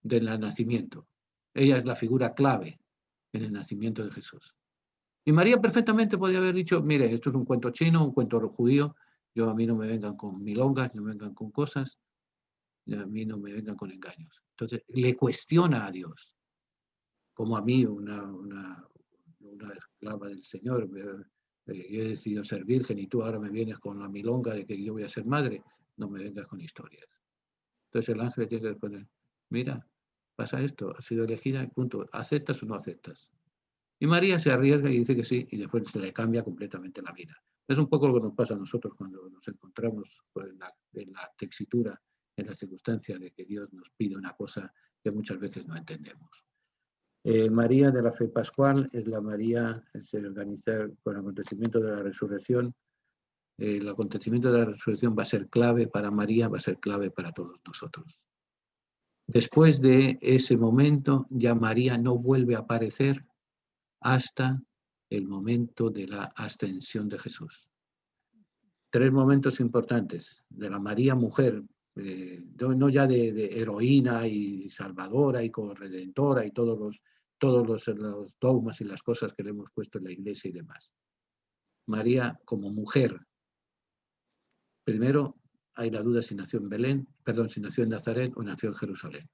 del nacimiento. Ella es la figura clave en el nacimiento de Jesús. Y María perfectamente podía haber dicho, mire, esto es un cuento chino, un cuento judío, a mí no me vengan con milongas, no me vengan con cosas, a mí no me vengan con engaños. Entonces, le cuestiona a Dios, como a mí, una esclava del Señor. Yo he decidido ser virgen y tú ahora me vienes con la milonga de que yo voy a ser madre, no me vengas con historias. Entonces el ángel tiene que responder, mira, pasa esto, has sido elegida y punto, ¿aceptas o no aceptas? Y María se arriesga y dice que sí, y después se le cambia completamente la vida. Es un poco lo que nos pasa a nosotros cuando nos encontramos en la tesitura, en la circunstancia de que Dios nos pide una cosa que muchas veces no entendemos. María de la Fe Pascual es la María, se organiza con el acontecimiento de la resurrección. El acontecimiento de la resurrección va a ser clave para María, va a ser clave para todos nosotros. Después de ese momento, ya María no vuelve a aparecer hasta el momento de la ascensión de Jesús. 3 momentos importantes de la María mujer, no ya de heroína y salvadora y corredentora y todos los dogmas y las cosas que le hemos puesto en la iglesia y demás. María como mujer. Primero, hay la duda si nació en Belén, perdón, si nació en Nazaret o nació en Jerusalén.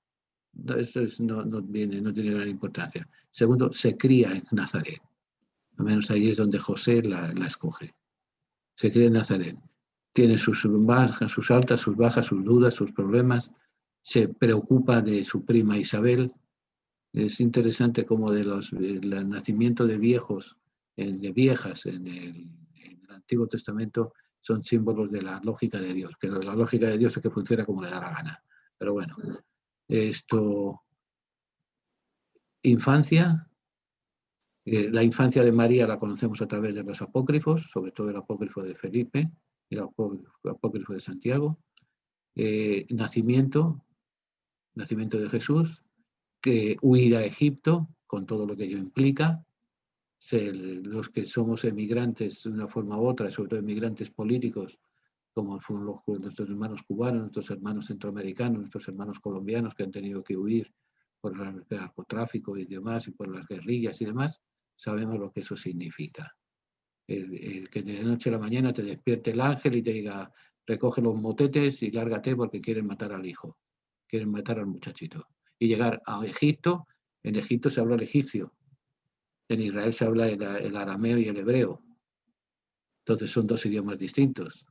Eso no tiene gran importancia. Segundo, se cría en Nazaret. Al menos ahí es donde José la escoge. Se cría en Nazaret. Tiene sus bajas, sus altas, sus bajas, sus dudas, sus problemas. Se preocupa de su prima Isabel. Es interesante cómo el nacimiento de viejos, de viejas en el Antiguo Testamento son símbolos de la lógica de Dios, que la lógica de Dios es que funciona como le da la gana. Pero bueno, infancia. La infancia de María la conocemos a través de los apócrifos, sobre todo el apócrifo de Felipe y el apócrifo de Santiago. Nacimiento de Jesús, huida a Egipto, con todo lo que ello implica, los que somos emigrantes de una forma u otra, sobre todo emigrantes políticos, como fueron nuestros hermanos cubanos, nuestros hermanos centroamericanos, nuestros hermanos colombianos que han tenido que huir por el narcotráfico y demás, y por las guerrillas y demás, sabemos lo que eso significa. El que de noche a la mañana te despierte el ángel y te diga, recoge los motetes y lárgate porque quieren matar al hijo, quieren matar al muchachito. Y llegar a Egipto, en Egipto se habla el egipcio, en Israel se habla el arameo y el hebreo. Entonces son dos idiomas distintos.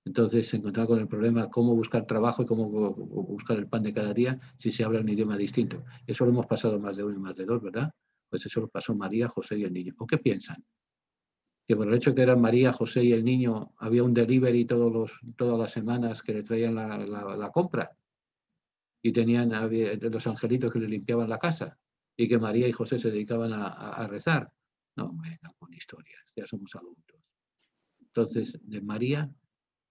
Entonces se encontrar con el problema cómo buscar trabajo y cómo buscar el pan de cada día si se habla un idioma distinto. Eso lo hemos pasado más de uno y más de dos, ¿verdad? Pues eso lo pasó María, José y el niño. ¿O qué piensan? Que por el hecho que eran María, José y el niño, había un delivery todas las semanas que le traían la compra y tenían los angelitos que le limpiaban la casa y que María y José se dedicaban a rezar. No, venga, con historias, ya somos adultos. Entonces, de María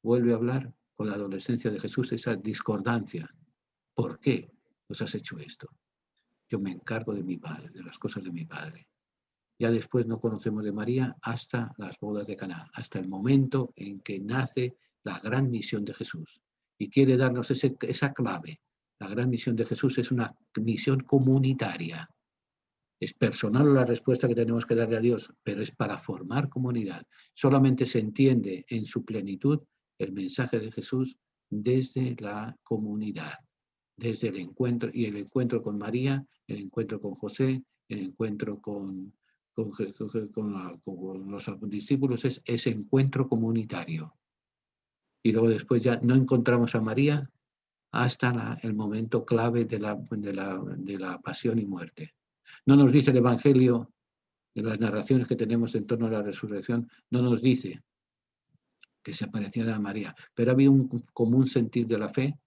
vuelve a hablar con la adolescencia de Jesús, esa discordancia. ¿Por qué nos has hecho esto? Yo me encargo de mi padre, de las cosas de mi padre. Ya después no conocemos de María hasta las bodas de Caná, hasta el momento en que nace la gran misión de Jesús. Y quiere darnos esa clave. La gran misión de Jesús es una misión comunitaria. Es personal la respuesta que tenemos que darle a Dios, pero es para formar comunidad. Solamente se entiende en su plenitud el mensaje de Jesús desde la comunidad, desde el encuentro, y el encuentro con María, el encuentro con José, el encuentro con los discípulos, es ese encuentro comunitario. Y luego después ya no encontramos a María hasta el momento clave de la pasión y muerte. No nos dice el Evangelio, en las narraciones que tenemos en torno a la resurrección, no nos dice que se apareciera a María, pero había un común sentir de la fe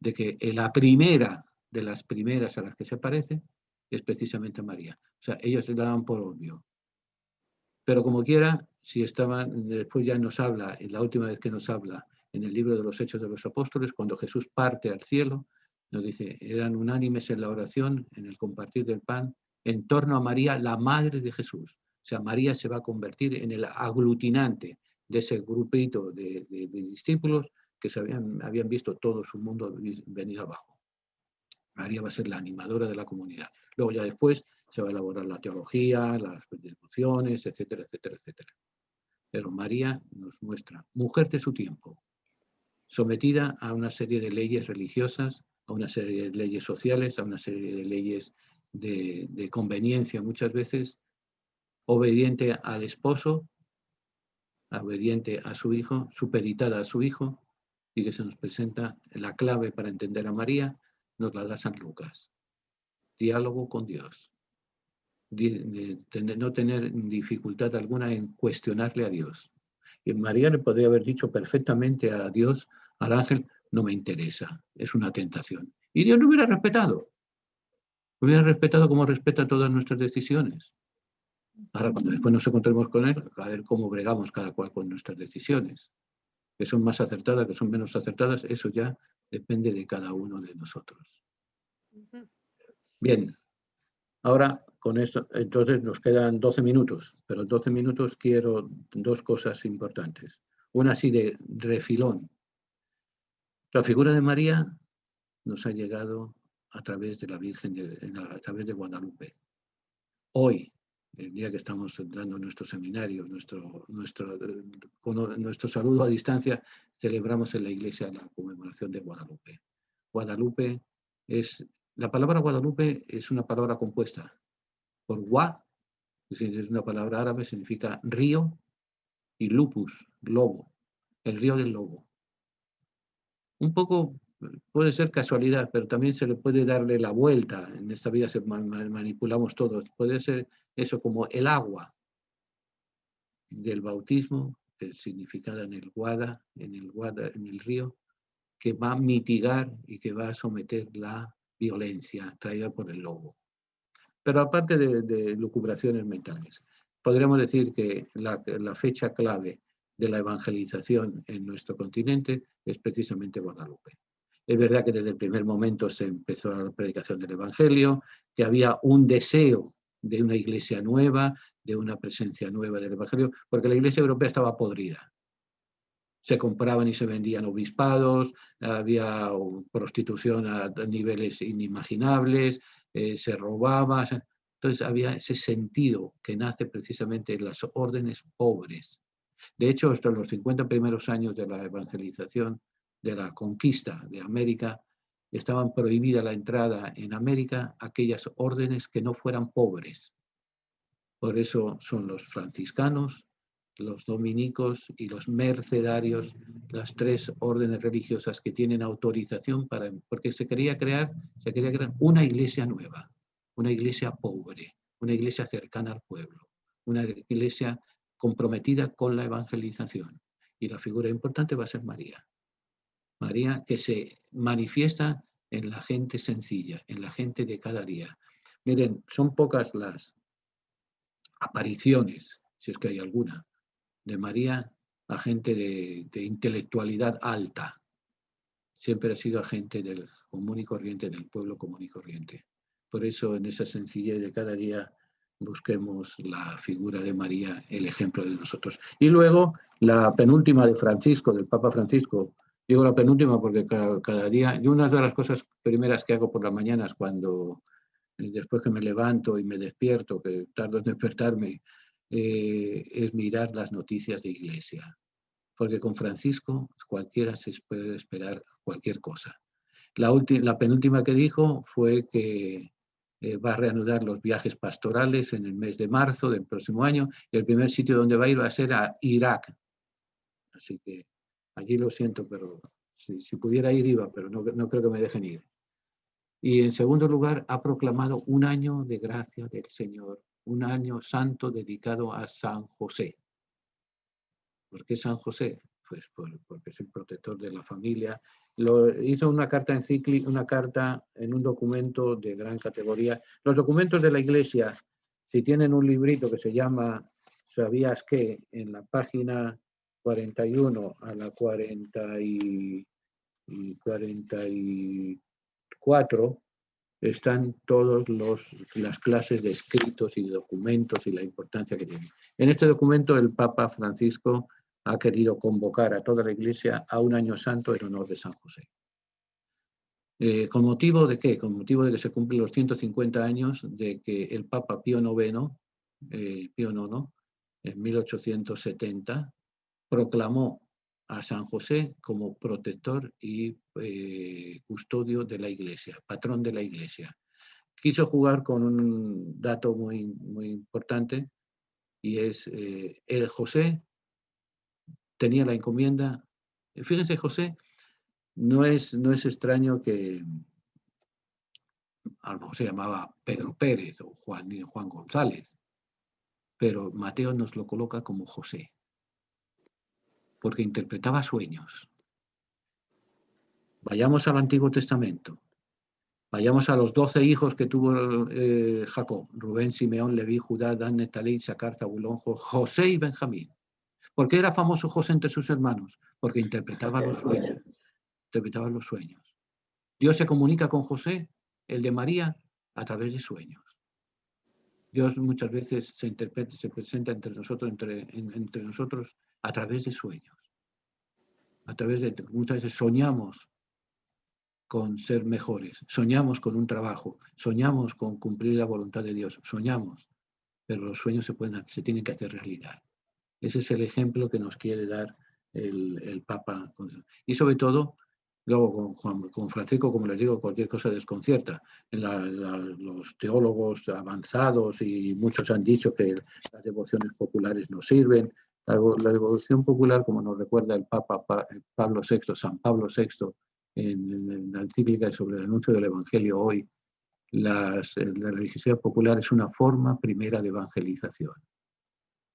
de que la primera de las primeras a las que se aparece es precisamente María. O sea, ellos le daban por obvio. Pero como quiera, si estaban, después ya nos habla, en la última vez que nos habla, en el libro de los Hechos de los Apóstoles, cuando Jesús parte al cielo, nos dice, eran unánimes en la oración, en el compartir del pan, en torno a María, la madre de Jesús. O sea, María se va a convertir en el aglutinante de ese grupito de discípulos que habían visto todo su mundo venir abajo. María va a ser la animadora de la comunidad. Luego ya después se va a elaborar la teología, las devociones, etcétera, etcétera, etcétera. Pero María nos muestra, mujer de su tiempo, sometida a una serie de leyes religiosas, a una serie de leyes sociales, a una serie de leyes de conveniencia muchas veces, obediente al esposo, obediente a su hijo, supeditada a su hijo, y que se nos presenta la clave para entender a María, nos la da San Lucas. Diálogo con Dios. No tener dificultad alguna en cuestionarle a Dios. Y María le podría haber dicho perfectamente a Dios, al ángel, no me interesa, es una tentación. Y Dios lo hubiera respetado. Lo hubiera respetado como respeta todas nuestras decisiones. Ahora, cuando después nos encontremos con él, a ver cómo bregamos cada cual con nuestras decisiones. Que son más acertadas, que son menos acertadas, eso ya depende de cada uno de nosotros. Bien, ahora con esto, entonces nos quedan 12 minutos, pero en 12 minutos quiero dos cosas importantes. Una así de refilón. La figura de María nos ha llegado a través de la Virgen, a través de Guadalupe. Hoy, el día que estamos dando nuestro seminario, con nuestro saludo a distancia, celebramos en la iglesia la conmemoración de Guadalupe. Guadalupe la palabra Guadalupe es una palabra compuesta por Gua, es una palabra árabe, significa río, y lupus, lobo, el río del lobo. Un poco puede ser casualidad, pero también se le puede darle la vuelta. En esta vida manipulamos todos. Puede ser eso como el agua del bautismo, significada en el Guada, en el río, que va a mitigar y que va a someter la violencia traída por el lobo. Pero aparte de lucubraciones mentales, podríamos decir que la fecha clave de la evangelización en nuestro continente es precisamente Guadalupe. Es verdad que desde el primer momento se empezó la predicación del Evangelio, que había un deseo de una iglesia nueva, de una presencia nueva del Evangelio, porque la Iglesia europea estaba podrida. Se compraban y se vendían obispados, había prostitución a niveles inimaginables, se robaba. Entonces había ese sentido que nace precisamente en las órdenes pobres. De hecho, hasta los 50 primeros años de la evangelización, de la conquista de América, estaban prohibida la entrada en América a aquellas órdenes que no fueran pobres. Por eso son los franciscanos, los dominicos y los mercedarios, las tres órdenes religiosas que tienen autorización para, porque se quería crear una iglesia nueva, una iglesia pobre, una iglesia cercana al pueblo, una iglesia comprometida con la evangelización. Y la figura importante va a ser María. María que se manifiesta en la gente sencilla, en la gente de cada día. Miren, son pocas las apariciones, si es que hay alguna, de María a gente de intelectualidad alta. Siempre ha sido a gente del común y corriente, del pueblo común y corriente. Por eso, en esa sencillez de cada día, busquemos la figura de María, el ejemplo de nosotros. Y luego, la penúltima de Francisco, del Papa Francisco. Digo la penúltima porque cada día, y una de las cosas primeras que hago por las mañanas cuando, después que me levanto y me despierto, que tardo en despertarme, es mirar las noticias de Iglesia. Porque con Francisco cualquiera se puede esperar cualquier cosa. La penúltima que dijo fue que va a reanudar los viajes pastorales en el mes de marzo del próximo año y el primer sitio donde va a ir va a ser a Irak. Así que allí lo siento, pero si pudiera ir iba, pero no creo que me dejen ir. Y en segundo lugar, ha proclamado un año de gracia del Señor, un año santo dedicado a San José. ¿Por qué San José? Pues porque es el protector de la familia. Hizo una carta encíclica, una carta en un documento de gran categoría. Los documentos de la Iglesia, si tienen un librito que se llama ¿Sabías qué? En la página 41 a la 44 están todas las clases de escritos y de documentos y la importancia que tienen. En este documento el Papa Francisco ha querido convocar a toda la Iglesia a un año santo en honor de San José. ¿Con motivo de qué? Con motivo de que se cumplen los 150 años de que el Papa Pío IX, en 1870, proclamó a San José como protector y custodio de la Iglesia, patrón de la Iglesia. Quiso jugar con un dato muy, muy importante y es el José tenía la encomienda. Fíjense, José, no es extraño que a lo mejor se llamaba Pedro Pérez o Juan González, pero Mateo nos lo coloca como José, porque interpretaba sueños. Vayamos al Antiguo Testamento. Vayamos a los 12 hijos que tuvo Jacob: Rubén, Simeón, Leví, Judá, Dan, Neftalí, Sacar, Zabulón, José y Benjamín. ¿Por qué era famoso José entre sus hermanos? Porque interpretaba los sueños. Interpretaba los sueños. Dios se comunica con José, el de María, a través de sueños. Dios muchas veces se presenta entre nosotros a través de sueños. Muchas veces soñamos con ser mejores, soñamos con un trabajo, soñamos con cumplir la voluntad de Dios, soñamos, pero los sueños se tienen que hacer realidad. Ese es el ejemplo que nos quiere dar el Papa. Y sobre todo, luego con Francisco, como les digo, cualquier cosa desconcierta. Los teólogos avanzados y muchos han dicho que las devociones populares no sirven. La devoción popular, como nos recuerda el Papa Pablo VI, San Pablo VI, en la encíclica sobre el anuncio del Evangelio hoy, la religiosidad popular es una forma primera de evangelización.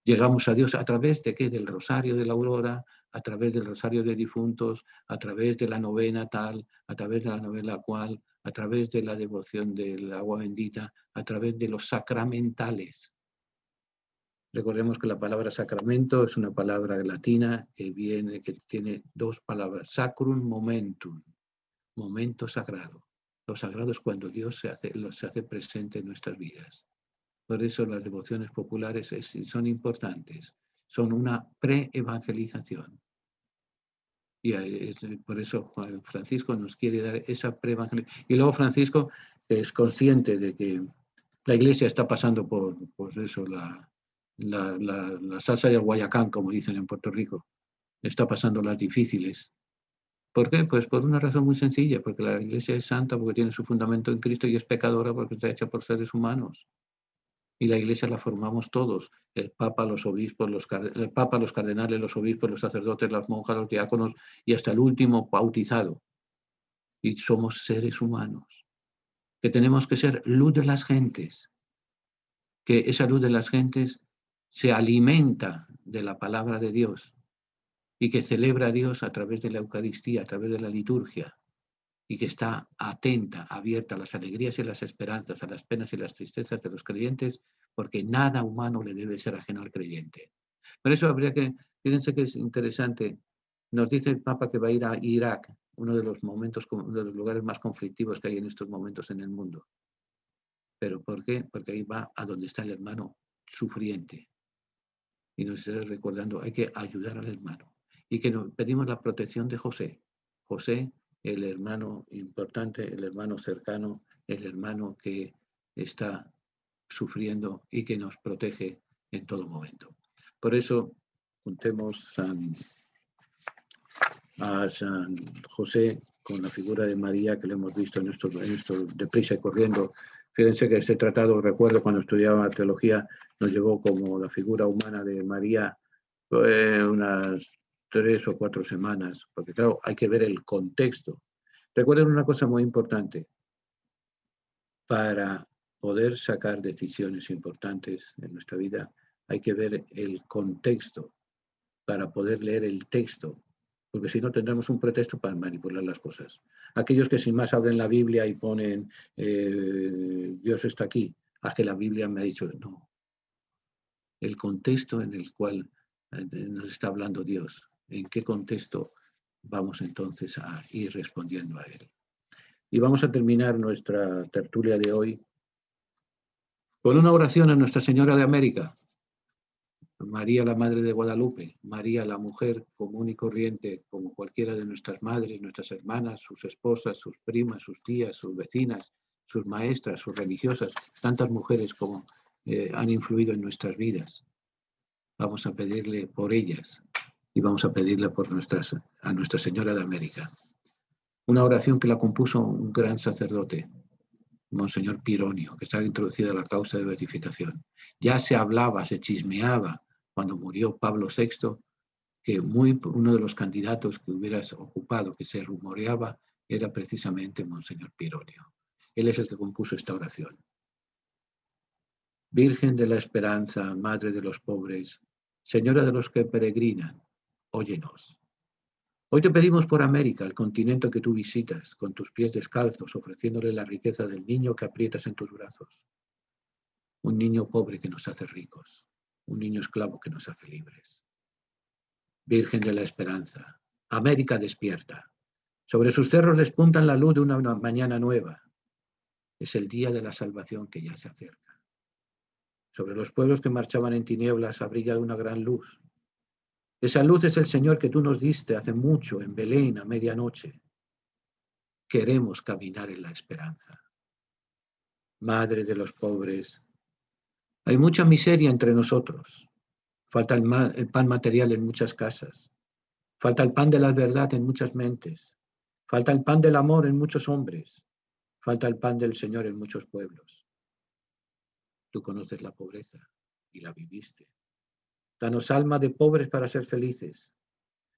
Llegamos a Dios a través de ¿qué? Del rosario de la aurora, a través del rosario de difuntos, a través de la novena tal, a través de la novena cual, a través de la devoción del agua bendita, a través de los sacramentales. Recordemos que la palabra sacramento es una palabra latina que tiene dos palabras: sacrum momentum, momento sagrado. Lo sagrado es cuando Dios se hace presente en nuestras vidas. Por eso las devociones populares son importantes. Son una pre-evangelización. Y por eso Francisco nos quiere dar esa pre-evangelización. Y luego Francisco es consciente de que la Iglesia está pasando por eso, la salsa del Guayacán, como dicen en Puerto Rico. Está pasando las difíciles. ¿Por qué? Pues por una razón muy sencilla, porque la Iglesia es santa, porque tiene su fundamento en Cristo, y es pecadora porque está hecha por seres humanos. Y la Iglesia la formamos todos, el Papa, los obispos, el Papa, los cardenales, los obispos, los sacerdotes, las monjas, los diáconos y hasta el último bautizado. Y somos seres humanos, que tenemos que ser luz de las gentes, que esa luz de las gentes se alimenta de la palabra de Dios y que celebra a Dios a través de la Eucaristía, a través de la liturgia, y que está atenta, abierta a las alegrías y las esperanzas, a las penas y las tristezas de los creyentes, porque nada humano le debe ser ajeno al creyente. Por eso habría que, fíjense que es interesante, nos dice el Papa que va a ir a Irak, uno de los lugares más conflictivos que hay en estos momentos en el mundo. ¿Pero por qué? Porque ahí va a donde está el hermano sufriente. Y nos está recordando, hay que ayudar al hermano. Y que nos pedimos la protección de José. José, el hermano importante, el hermano cercano, el hermano que está sufriendo y que nos protege en todo momento. Por eso, juntemos a San José con la figura de María que le hemos visto en esto deprisa y corriendo. Fíjense que este tratado, recuerdo cuando estudiaba teología, nos llevó como la figura humana de María unas 3 o 4 semanas, porque claro, hay que ver el contexto. Recuerden una cosa muy importante, para poder sacar decisiones importantes en nuestra vida, hay que ver el contexto para poder leer el texto, porque si no tendremos un pretexto para manipular las cosas. Aquellos que sin más abren la Biblia y ponen Dios está aquí, a que la Biblia me ha dicho no. El contexto en el cual nos está hablando Dios, en qué contexto vamos entonces a ir respondiendo a Él. Y vamos a terminar nuestra tertulia de hoy con una oración a Nuestra Señora de América. María, la Madre de Guadalupe, María, la mujer común y corriente, como cualquiera de nuestras madres, nuestras hermanas, sus esposas, sus primas, sus tías, sus vecinas, sus maestras, sus religiosas, tantas mujeres como han influido en nuestras vidas. Vamos a pedirle por ellas y vamos a pedirle por a Nuestra Señora de América. Una oración que la compuso un gran sacerdote, Monseñor Pironio, que está introducida en la causa de beatificación. Ya se hablaba, se chismeaba cuando murió Pablo VI, que uno de los candidatos que hubieras ocupado, que se rumoreaba, era precisamente Monseñor Pironio. Él es el que compuso esta oración. Virgen de la Esperanza, Madre de los pobres, Señora de los que peregrinan, óyenos. Hoy te pedimos por América, el continente que tú visitas, con tus pies descalzos, ofreciéndole la riqueza del niño que aprietas en tus brazos. Un niño pobre que nos hace ricos, un niño esclavo que nos hace libres. Virgen de la Esperanza, América despierta. Sobre sus cerros despuntan la luz de una mañana nueva. Es el día de la salvación que ya se acerca. Sobre los pueblos que marchaban en tinieblas brilla una gran luz. Esa luz es el Señor que tú nos diste hace mucho en Belén a medianoche. Queremos caminar en la esperanza. Madre de los pobres, hay mucha miseria entre nosotros. Falta el pan material en muchas casas. Falta el pan de la verdad en muchas mentes. Falta el pan del amor en muchos hombres. Falta el pan del Señor en muchos pueblos. Tú conoces la pobreza y la viviste. Danos alma de pobres para ser felices.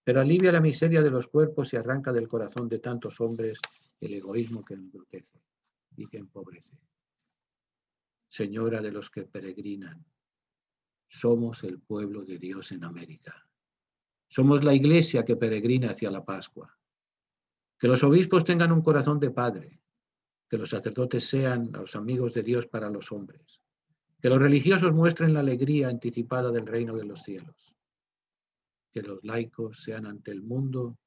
Pero alivia la miseria de los cuerpos y arranca del corazón de tantos hombres el egoísmo que embrutece y que empobrece. Señora de los que peregrinan, somos el pueblo de Dios en América. Somos la iglesia que peregrina hacia la Pascua. Que los obispos tengan un corazón de padre. Que los sacerdotes sean los amigos de Dios para los hombres. Que los religiosos muestren la alegría anticipada del reino de los cielos. Que los laicos sean ante el mundo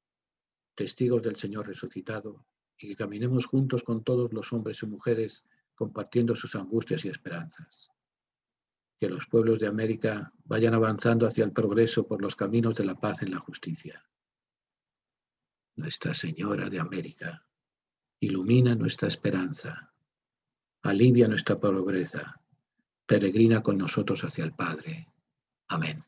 testigos del Señor resucitado y que caminemos juntos con todos los hombres y mujeres compartiendo sus angustias y esperanzas. que los pueblos de América vayan avanzando hacia el progreso por los caminos de la paz y la justicia. Nuestra Señora de América, ilumina nuestra esperanza, alivia nuestra pobreza, peregrina con nosotros hacia el Padre. Amén.